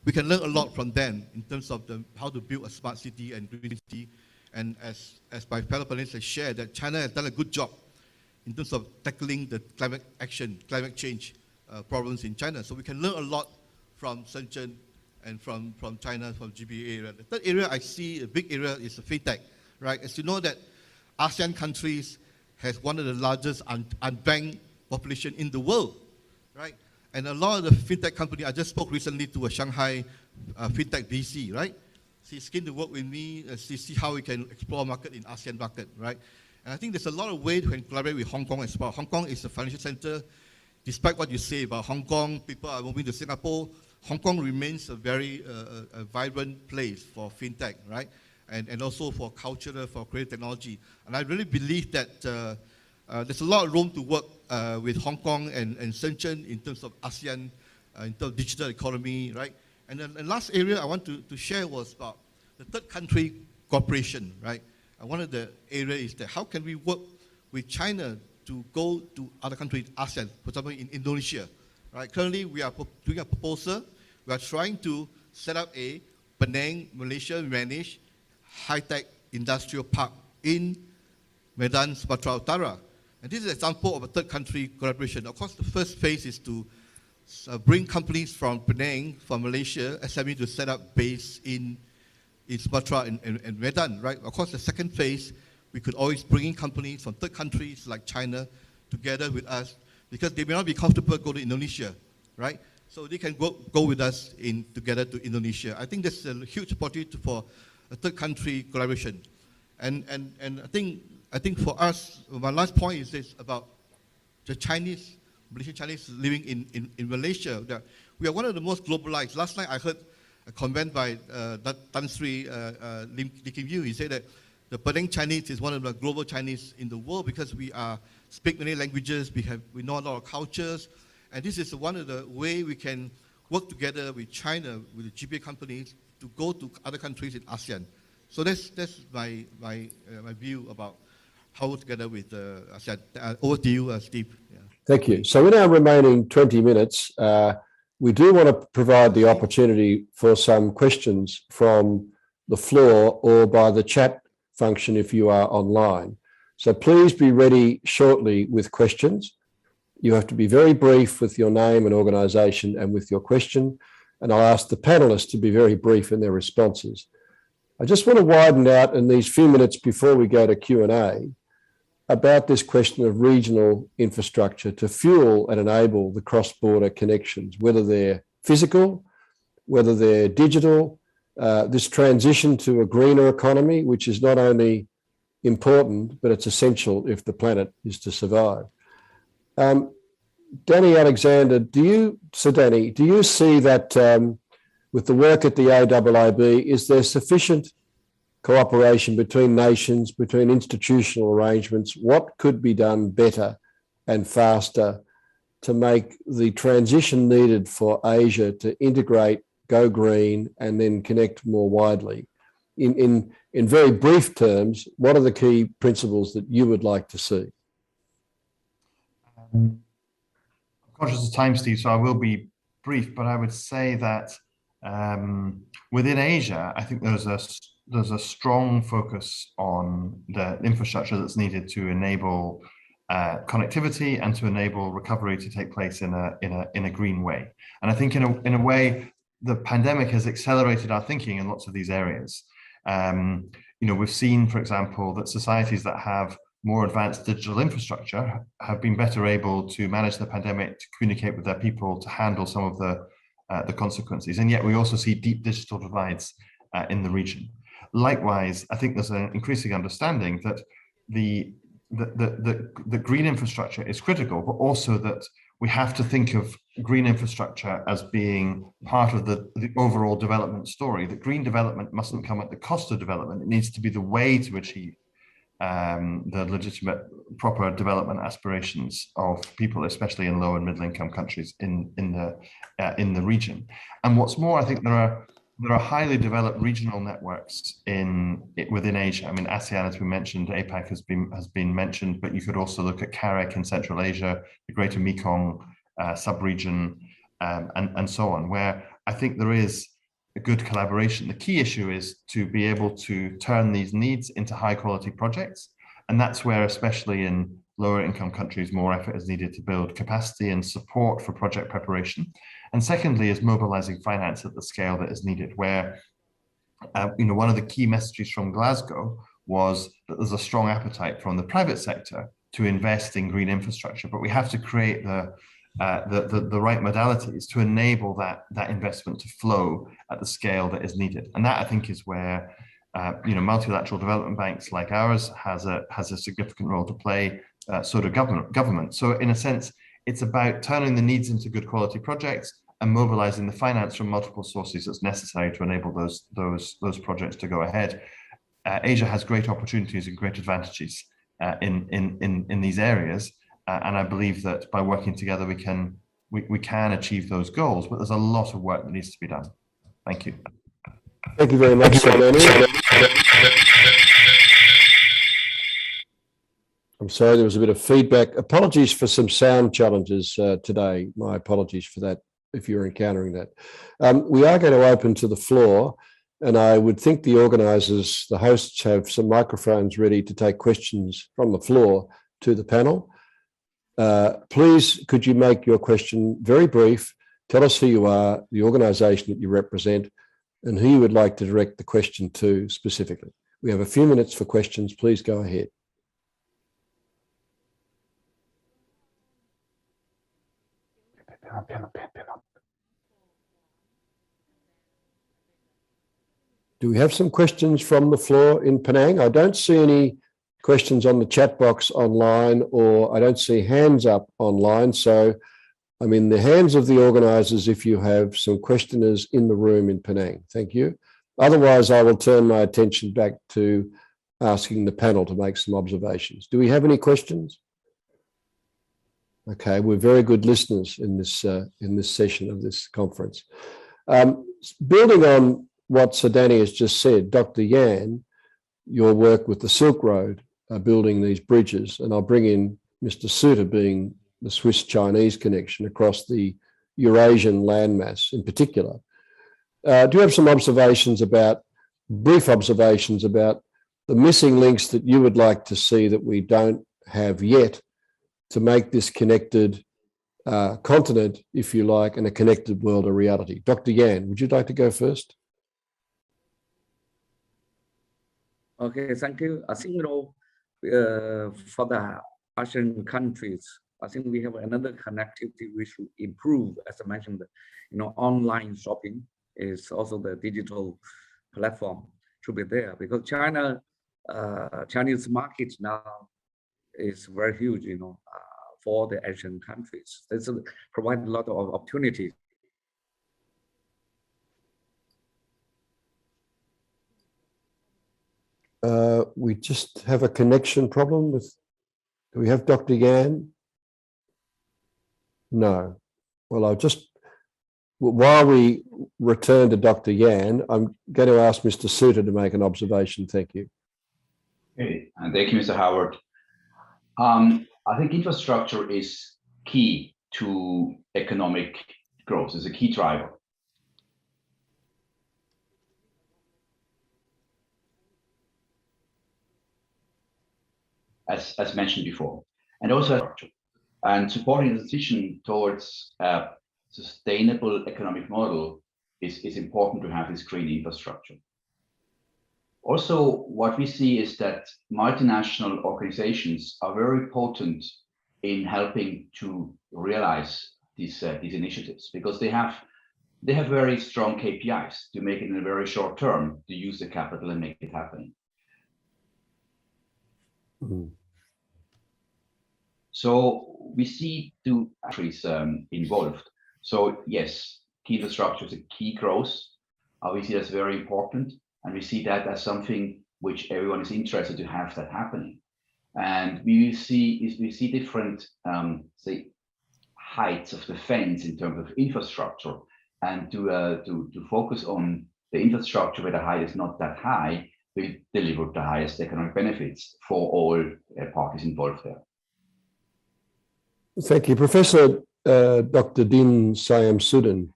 we can learn a lot from them in terms of how to build a smart city and green city. And as my fellow panelists have shared, that China has done a good job in terms of tackling the climate change problems in China. So we can learn a lot from Shenzhen and from China, from GBA area. The third area I see, a big area, is the fintech, right? As you know that ASEAN countries has one of the largest unbanked population in the world, right? And a lot of the fintech company, I just spoke recently to a Shanghai fintech VC, right? She's keen to work with me, see how we can explore market in ASEAN market, right? And I think there's a lot of ways we can collaborate with Hong Kong as well. Hong Kong is a financial center. Despite what you say about Hong Kong, people are moving to Singapore, Hong Kong remains a very vibrant place for fintech, right? And also for culture, for creative technology. And I really believe that there's a lot of room to work with Hong Kong and Shenzhen in terms of ASEAN, in terms of digital economy, right? And then the last area I want to share was about the third country cooperation, right? one of the areas is that how can we work with China to go to other countries, ASEAN, for example, in Indonesia, right? Currently, we are doing a proposal. We are trying to set up a Penang, Malaysia-managed high-tech industrial park in Medan, Sumatera Utara. And this is an example of a third country collaboration. Of course, the first phase is to bring companies from Penang, from Malaysia, SME to set up base in Sumatra and Medan, right? Of course, the second phase, we could always bring in companies from third countries like China together with us, because they may not be comfortable go to Indonesia, right? So they can go with us together to Indonesia. I think that's a huge opportunity for a third country collaboration. And I think for us, my last point is this about the Malaysian Chinese living in Malaysia. That we are one of the most globalized. Last night I heard a comment by Tan Sri Lim Kim Yew. He said that the Penang Chinese is one of the global Chinese in the world because we speak many languages, we know a lot of cultures, and this is one of the way we can work together with China, with the GPA companies, to go to other countries in ASEAN. So that's my view about how together with ASEAN. Over to you, Steve. Yeah. Thank you. So in our remaining 20 minutes, we do want to provide the opportunity for some questions from the floor or by the chat function if you are online. So please be ready shortly with questions. You have to be very brief with your name and organisation and with your question. And I'll ask the panellists to be very brief in their responses. I just want to widen out in these few minutes before we go to Q&A about this question of regional infrastructure to fuel and enable the cross-border connections, whether they're physical, whether they're digital, this transition to a greener economy, which is not only important, but it's essential if the planet is to survive. Danny Alexander, do you see that with the work at the AIIB, is there sufficient cooperation between nations, between institutional arrangements? What could be done better and faster to make the transition needed for Asia to integrate, go green, and then connect more widely? In very brief terms, what are the key principles that you would like to see? I'm conscious of time, Steve, so I will be brief, but I would say that within Asia, I think there's a strong focus on the infrastructure that's needed to enable connectivity and to enable recovery to take place in a green way. And I think in a way, the pandemic has accelerated our thinking in lots of these areas. We've seen, for example, that societies that have more advanced digital infrastructure have been better able to manage the pandemic, to communicate with their people, to handle some of the consequences. And yet we also see deep digital divides in the region. Likewise, I think there's an increasing understanding that the green infrastructure is critical, but also that we have to think of green infrastructure as being part of the overall development story. That green development mustn't come at the cost of development. It needs to be the way to achieve the legitimate, proper development aspirations of people, especially in low and middle income countries in the region. And what's more, I think there are highly developed regional networks within Asia. I mean, ASEAN, as we mentioned, APAC has been mentioned, but you could also look at CAREC in Central Asia, the Greater Mekong sub-region, and so on, where I think there is a good collaboration. The key issue is to be able to turn these needs into high quality projects. And that's where, especially in lower income countries, more effort is needed to build capacity and support for project preparation. And secondly is mobilizing finance at the scale that is needed, where one of the key messages from Glasgow was that there's a strong appetite from the private sector to invest in green infrastructure, but we have to create the right modalities to enable that investment to flow at the scale that is needed. And that, I think, is where multilateral development banks like ours has a significant role to play, so do government. So in a sense, it's about turning the needs into good quality projects and mobilizing the finance from multiple sources that's necessary to enable those projects to go ahead. Asia has great opportunities and great advantages in these areas. And I believe that by working together, we can achieve those goals, but there's a lot of work that needs to be done. Thank you. Thank you very much, Danny. I'm sorry, there was a bit of feedback. Apologies for some sound challenges today. My apologies for that if you're encountering that. We are going to open to the floor, and I would think the organisers, the hosts, have some microphones ready to take questions from the floor to the panel. Please, could you make your question very brief? Tell us who you are, the organisation that you represent, and who you would like to direct the question to specifically. We have a few minutes for questions. Please go ahead. Do we have some questions from the floor in Penang? I don't see any questions on the chat box online, or I don't see hands up online. So I'm in the hands of the organisers if you have some questioners in the room in Penang. Thank you. Otherwise, I will turn my attention back to asking the panel to make some observations. Do we have any questions? Okay, we're very good listeners in this session of this conference. Building on what Sudani has just said, Dr. Yan, your work with the Silk Road, building these bridges, and I'll bring in Mr. Suter being the Swiss-Chinese connection across the Eurasian landmass in particular. Do you have some observations about, brief observations about the missing links that you would like to see that we don't have yet to make this connected continent, if you like, and a connected world a reality? Dr. Yan, would you like to go first? Okay, thank you. I think, for the Asian countries, I think we have another connectivity we should improve. As I mentioned, online shopping is also the digital platform should be there, because Chinese market now is very huge, for the Asian countries. This provide a lot of opportunities. We just have a connection problem with, do we have Dr. Yan? No. Well, while we return to Dr. Yan, I'm going to ask Mr. Suter to make an observation. Thank you. Okay, and thank you, Mr. Howard. I think infrastructure is key to economic growth. It's a key driver. As mentioned before, and also supporting the transition towards a sustainable economic model is important to have this green infrastructure. Also, what we see is that multinational organizations are very potent in helping to realize these initiatives, because they have very strong KPIs to make it in a very short term to use the capital and make it happen. Mm-hmm. So we see two countries involved. So yes, key infrastructure is a key growth. We see that's very important, and we see that as something which everyone is interested to have that happening. And we see different say heights of the fence in terms of infrastructure, and to focus on the infrastructure where the height is not that high will deliver the highest economic benefits for all parties involved there. Thank you. Professor Dr. Din Syamsuddin,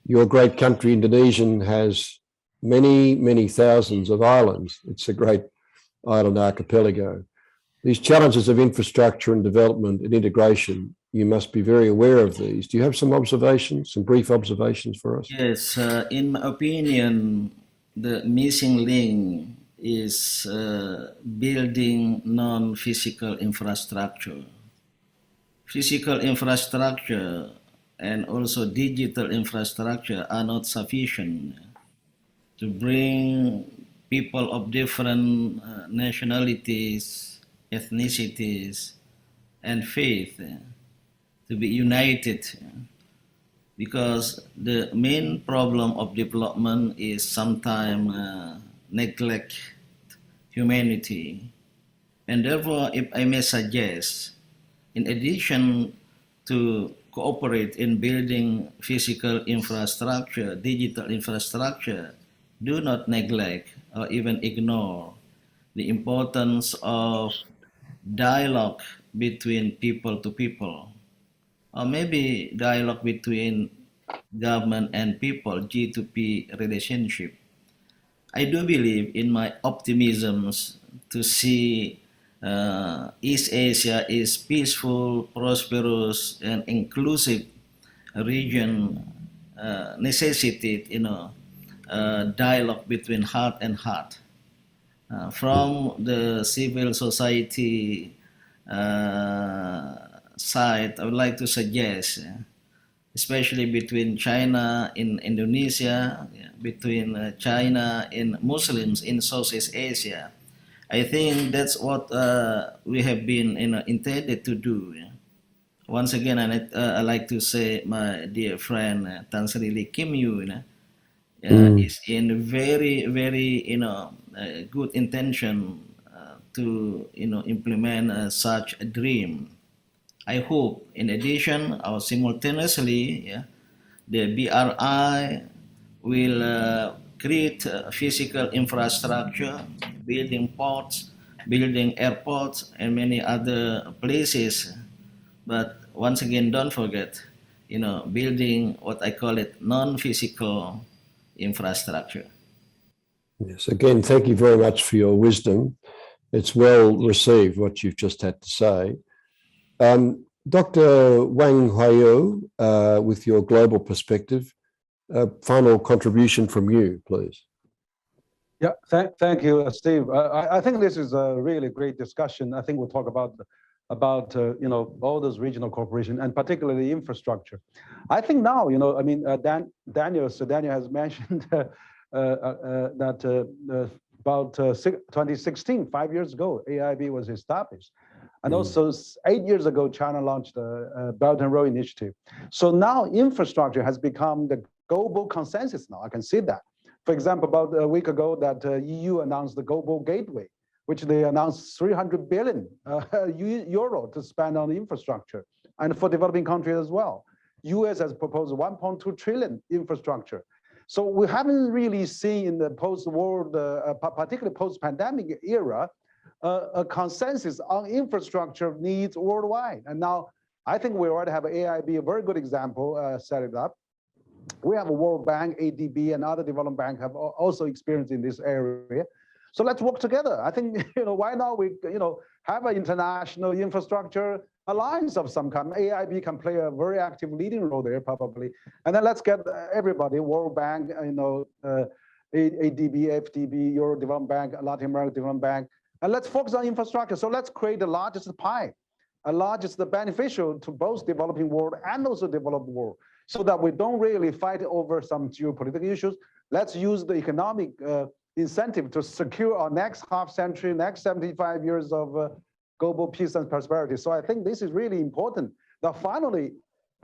your great country, Indonesia, has many, many thousands of islands. It's a great island archipelago. These challenges of infrastructure and development and integration, you must be very aware of these. Do you have some observations, some brief observations for us? Yes, in my opinion, the missing link is building non-physical infrastructure. Physical infrastructure and also digital infrastructure are not sufficient to bring people of different nationalities, ethnicities, and faith to be united, because the main problem of development is sometimes neglect humanity. And therefore, if I may suggest, in addition to cooperate in building physical infrastructure, digital infrastructure, do not neglect or even ignore the importance of dialogue between people to people, or maybe dialogue between government and people, G2P relationship. I do believe in my optimisms to see East Asia is peaceful, prosperous, and inclusive region necessitated, dialogue between heart and heart. From the civil society side, I would like to suggest, especially between China in Indonesia, between China and Muslims in Southeast Asia. I think that's what we have been intended to do. Once again, I like to say my dear friend Tan Sri Lee Kim Yu is in very, very good intention to implement such a dream. I hope, in addition or simultaneously, the BRI will create physical infrastructure, building ports, building airports, and many other places. But once again, don't forget, building what I call it non-physical infrastructure. Yes, again, thank you very much for your wisdom. It's well received, what you've just had to say. Dr. Wang Huiyao, with your global perspective, final contribution from you, please. Yeah, thank you, Steve. I think this is a really great discussion. I think we'll talk about all those regional cooperation and particularly infrastructure. I think now, Daniel has mentioned that about 2016, 5 years ago, AIB was established. And also 8 years ago, China launched the Belt and Road Initiative. So now infrastructure has become the global consensus now. I can see that. For example, about a week ago, that EU announced the Global Gateway, which they announced 300 billion euro to spend on infrastructure and for developing countries as well. US has proposed 1.2 trillion infrastructure. So we haven't really seen in the post-war, particularly post-pandemic era, a consensus on infrastructure needs worldwide. And now I think we already have AIB, a very good example, set it up. We have a World Bank, ADB, and other development banks have also experience in this area. So let's work together. I think, why not we, have an international infrastructure alliance of some kind. AIB can play a very active leading role there, probably. And then let's get everybody, World Bank, ADB, FDB, Euro Development Bank, Latin American Development Bank, and let's focus on infrastructure. So let's create the largest pie, the largest beneficial to both developing world and also developed world, so that we don't really fight over some geopolitical issues. Let's use the economic incentive to secure our next half century, next 75 years of global peace and prosperity. So I think this is really important. Now, finally,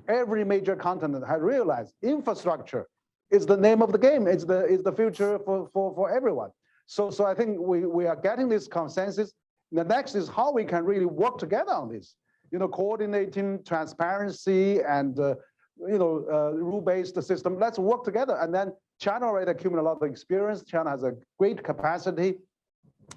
every major continent has realized infrastructure is the name of the game. It's the future for everyone. So I think we are getting this consensus. The next is how we can really work together on this, coordinating transparency and rule-based system. Let's work together. And then China already accumulated a lot of experience. China has a great capacity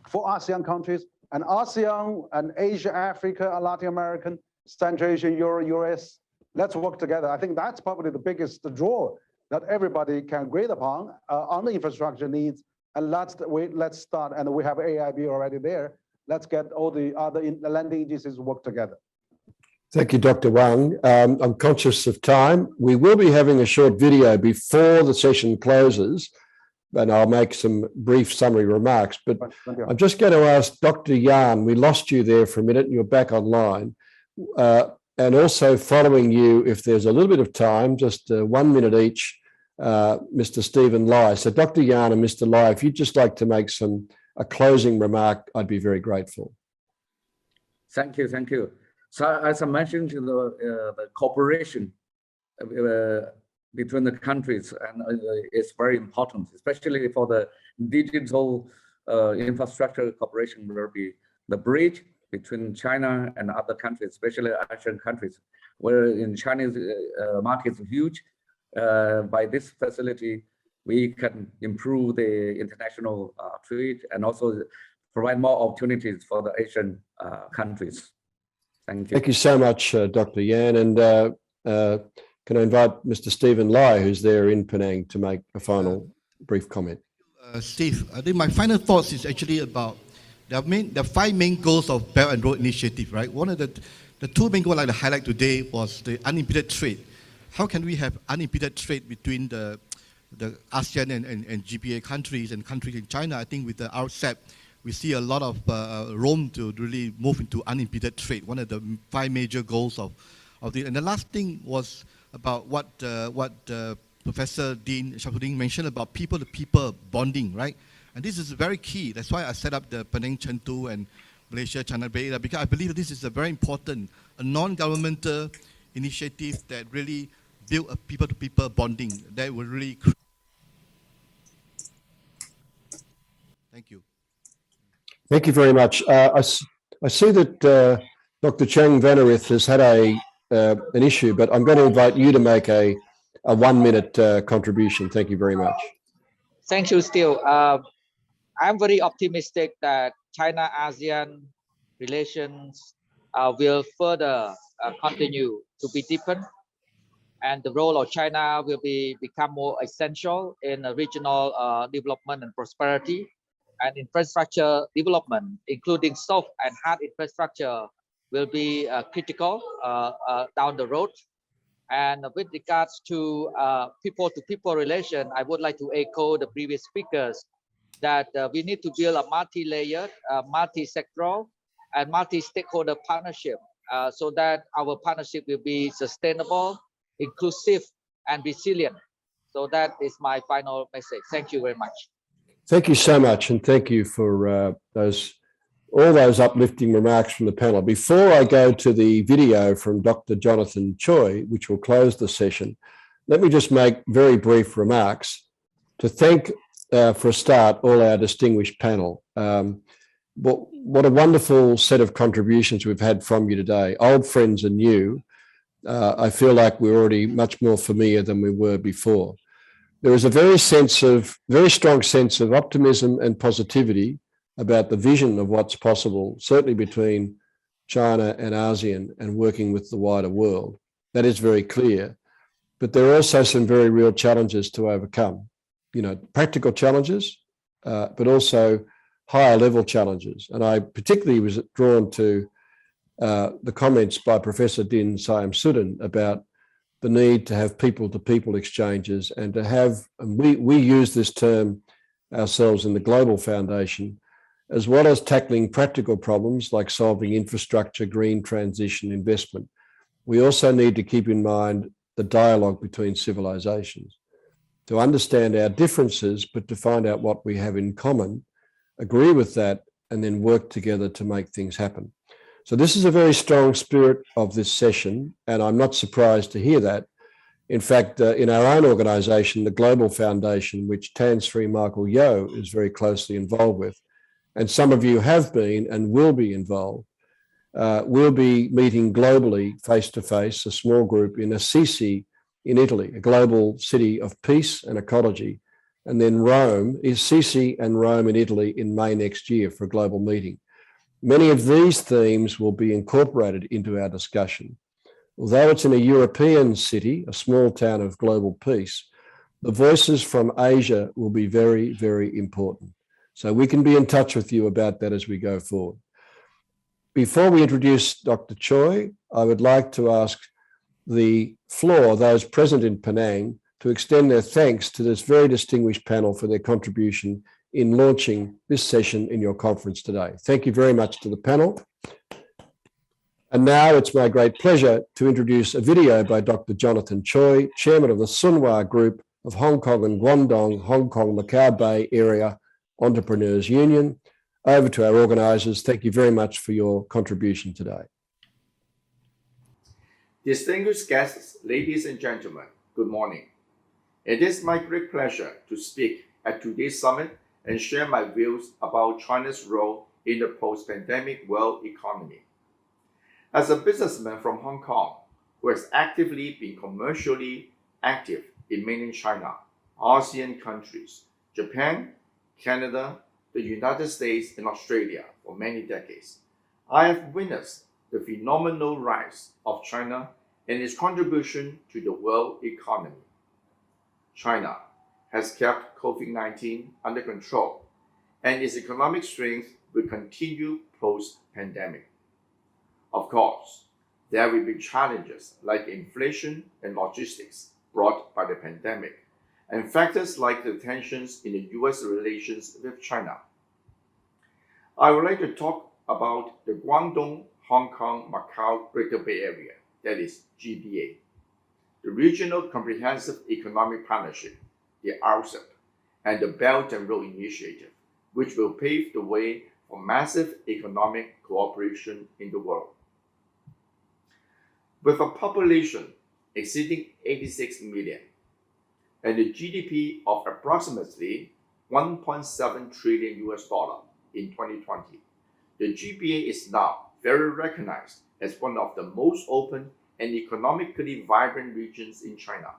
for ASEAN countries, and ASEAN and Asia, Africa, and Latin American, Central Asia, Europe, US. Let's work together. I think that's probably the biggest draw that everybody can agree upon on the infrastructure needs. And let's start. And we have AIB already there. Let's get all the other lending agencies to work together. Thank you, Dr. Wang. I'm conscious of time. We will be having a short video before the session closes, and I'll make some brief summary remarks. But I'm just going to ask Dr. Yan, we lost you there for a minute and you're back online. And also following you, if there's a little bit of time, just 1 minute each, Mr. Stephen Lai. So Dr. Yan and Mr. Lai, if you'd just like to make a closing remark, I'd be very grateful. Thank you, thank you. So as I mentioned, the cooperation between the countries and is very important, especially for the digital infrastructure cooperation will be the bridge between China and other countries, especially Asian countries, where in Chinese market is huge. By this facility, we can improve the international trade and also provide more opportunities for the Asian countries. Thank you. Thank you so much, Dr. Yan. And can I invite Mr. Stephen Lai, who's there in Penang, to make a final brief comment? Steve, I think my final thoughts is actually about the 5 main goals of Belt and Road Initiative, right? One of the 2 main goals I'd like to highlight today was the unimpeded trade. How can we have unimpeded trade between the ASEAN and GPA countries and countries in China? I think with the RCEP, we see a lot of room to really move into unimpeded trade, one of the 5 major goals of the. And the last thing was about what Professor Dean Syamsuddin mentioned about people-to-people bonding, right? And this is very key. That's why I set up the Penang Chengdu and Malaysia-China-Guangdong-Hong area, because I believe this is a very important, a non-governmental initiative that really build a people-to-people bonding that will really. Thank you. Thank you very much. I see that Dr. Chheang Vannarith has had an issue, but I'm going to invite you to make a 1-minute contribution. Thank you very much. Thank you, Steve. I'm very optimistic that China-ASEAN relations will further continue to be deepened, and the role of China will become more essential in regional development and prosperity, and infrastructure development, including soft and hard infrastructure, will be critical down the road. And with regards to people-to-people relation, I would like to echo the previous speakers that we need to build a multi-layered, multi-sectoral, and multi-stakeholder partnership so that our partnership will be sustainable, inclusive, and resilient. So that is my final message. Thank you very much. Thank you so much, and thank you for all those uplifting remarks from the panel. Before I go to the video from Dr. Jonathan Choi, which will close the session, let me just make very brief remarks to thank, for a start, all our distinguished panel. What a wonderful set of contributions we've had from you today, old friends and new. I feel like we're already much more familiar than we were before. There is a very strong sense of optimism and positivity about the vision of what's possible, certainly between China and ASEAN and working with the wider world. That is very clear. But there are also some very real challenges to overcome, practical challenges, but also higher level challenges. And I particularly was drawn to the comments by Professor Din Syamsuddin about the need to have people-to-people exchanges and to have, and we use this term ourselves in the Global Foundation, as well as tackling practical problems like solving infrastructure, green transition, investment. We also need to keep in mind the dialogue between civilizations, to understand our differences, but to find out what we have in common, agree with that, and then work together to make things happen. So this is a very strong spirit of this session, and I'm not surprised to hear that. In fact, in our own organization, the Global Foundation, which Tan Sri Michael Yeo is very closely involved with, and some of you have been and will be involved, we'll be meeting globally, face-to-face, a small group in Assisi in Italy, a global city of peace and ecology, and then Rome, Assisi and Rome in Italy in May next year for a global meeting. Many of these themes will be incorporated into our discussion. Although it's in a European city, a small town of global peace, the voices from Asia will be very, very important. So we can be in touch with you about that as we go forward. Before we introduce Dr. Choi, I would like to ask the floor, those present in Penang, to extend their thanks to this very distinguished panel for their contribution in launching this session in your conference today. Thank you very much to the panel. And now it's my great pleasure to introduce a video by Dr. Jonathan Choi, Chairman of the Sunhua Group of Hong Kong and Guangdong-Hong Kong-Macao Bay Area Entrepreneurs Union. Over to our organisers. Thank you very much for your contribution today. Distinguished guests, ladies and gentlemen, good morning. It is my great pleasure to speak at today's summit and share my views about China's role in the post-pandemic world economy. As a businessman from Hong Kong, who has actively been commercially active in mainland China, ASEAN countries, Japan, Canada, the United States and Australia for many decades, I have witnessed the phenomenal rise of China and its contribution to the world economy. China has kept COVID-19 under control, and its economic strength will continue post-pandemic. Of course, there will be challenges like inflation and logistics brought by the pandemic, and factors like the tensions in the US relations with China. I would like to talk about the Guangdong-Hong Kong-Macao Greater Bay Area, that is GBA, the Regional Comprehensive Economic Partnership, the RCEP, and the Belt and Road Initiative, which will pave the way for massive economic cooperation in the world. With a population exceeding 86 million and a GDP of approximately 1.7 trillion US dollar in 2020, the GBA is now very recognized as one of the most open and economically vibrant regions in China,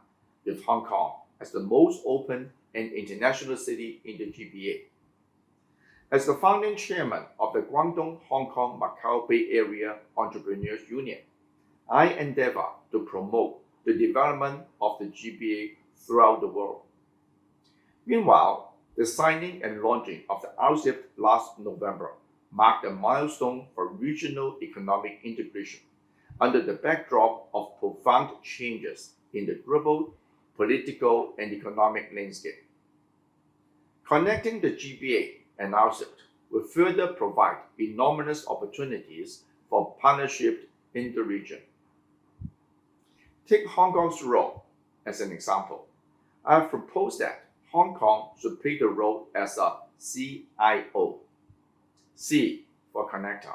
with Hong Kong as the most open and international city in the GBA. As the founding chairman of the Guangdong Hong Kong Macau Bay Area Entrepreneurs Union, I endeavor to promote the development of the GBA throughout the world. Meanwhile, the signing and launching of the RCEP last November marked a milestone for regional economic integration under the backdrop of profound changes in the global political and economic landscape. Connecting the GBA and RCEP will further provide enormous opportunities for partnership in the region. Take Hong Kong's role as an example. I have proposed that Hong Kong should play the role as a CIO. C for connector,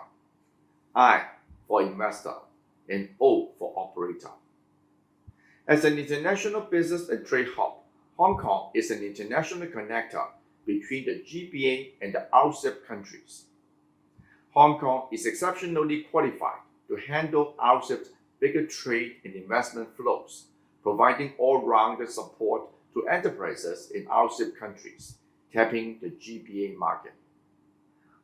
I for investor, and O for operator. As an international business and trade hub, Hong Kong is an international connector between the GBA and the RCEP countries. Hong Kong is exceptionally qualified to handle RCEP's bigger trade and investment flows, providing all-rounded support to enterprises in RCEP countries, tapping the GBA market.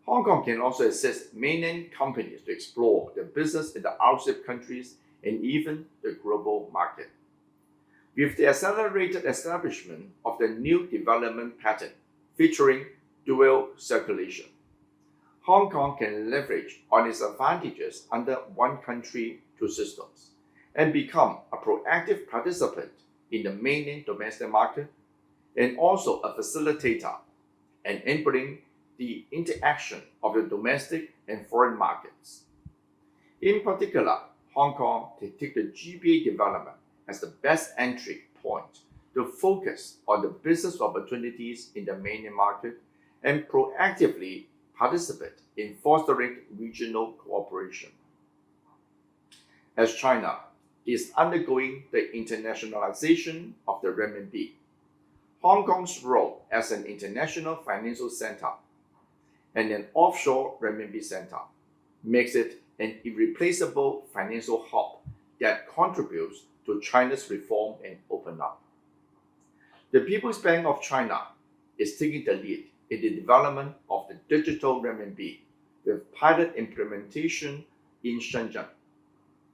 Hong Kong can also assist mainland companies to explore their business in the RCEP countries and even the global market. With the accelerated establishment of the new development pattern featuring dual circulation, Hong Kong can leverage on its advantages under one country, two systems, and become a proactive participant in the mainland domestic market and also a facilitator, enabling the interaction of the domestic and foreign markets. In particular, Hong Kong can take the GBA development as the best entry point to focus on the business opportunities in the mainland market and proactively participate in fostering regional cooperation. As China is undergoing the internationalization of the renminbi, Hong Kong's role as an international financial center and an offshore renminbi center makes it an irreplaceable financial hub that contributes to China's reform and open up. The People's Bank of China is taking the lead in the development of the digital renminbi with pilot implementation in Shenzhen.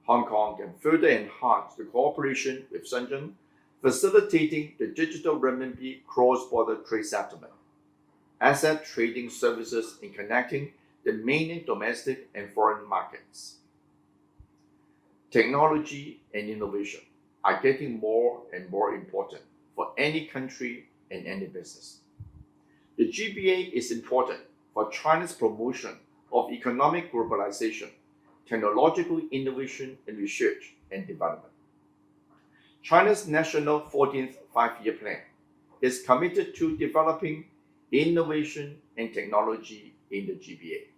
Hong Kong can further enhance the cooperation with Shenzhen, facilitating the digital renminbi cross-border trade settlement, asset trading services in connecting the mainland domestic and foreign markets. Technology and innovation are getting more and more important for any country and any business. The GBA is important for China's promotion of economic globalization, technological innovation and research and development. China's national 14th five-year plan is committed to developing innovation and technology in the GBA.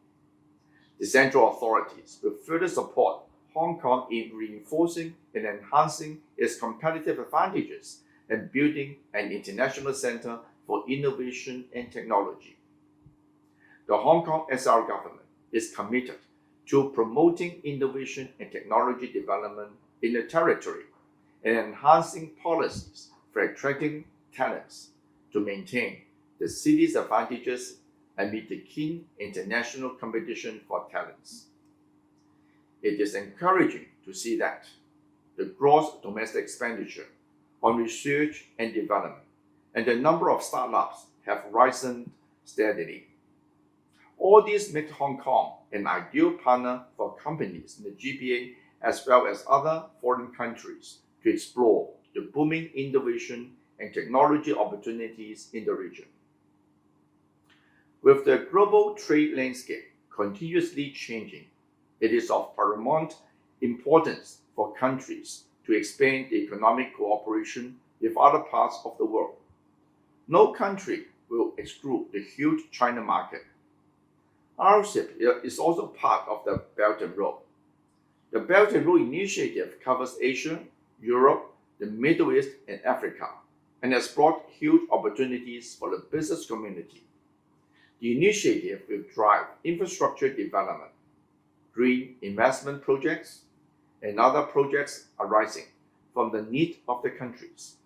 The central authorities will further support Hong Kong in reinforcing and enhancing its competitive advantages and building an international center for innovation and technology. The Hong Kong SR government is committed to promoting innovation and technology development in the territory and enhancing policies for attracting talents to maintain the city's advantages amid the keen international competition for talents. It is encouraging to see that the gross domestic expenditure on research and development and the number of startups have risen steadily. All this makes Hong Kong an ideal partner for companies in the GPA as well as other foreign countries to explore the booming innovation and technology opportunities in the region. With the global trade landscape continuously changing, it is of paramount importance for countries to expand the economic cooperation with other parts of the world. No country will exclude the huge China market. RCEP is also part of the Belt and Road. The Belt and Road initiative covers Asia, Europe, the Middle East, and Africa, and has brought huge opportunities for the business community. The initiative will drive infrastructure development, green investment projects, and other projects arising from the need of the countries.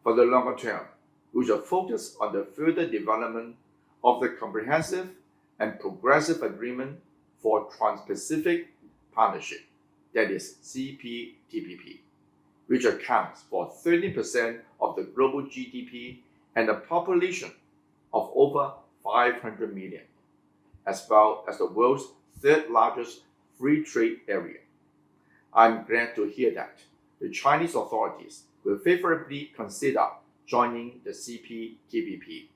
For the longer term, we shall focus on the further development of the comprehensive and progressive agreement for Trans-Pacific Partnership, that is CPTPP, which accounts for 30% of the global GDP and a population of over 500 million, as well as the world's third largest free trade area. I'm glad to hear that the Chinese authorities will favorably consider joining the CPTPP,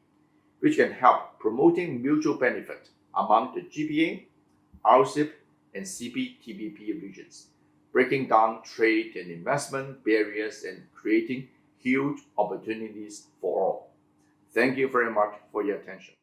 which can help promoting mutual benefit among the GPA, RCEP, and CPTPP regions, breaking down trade and investment barriers and creating huge opportunities for all. Thank you very much for your attention.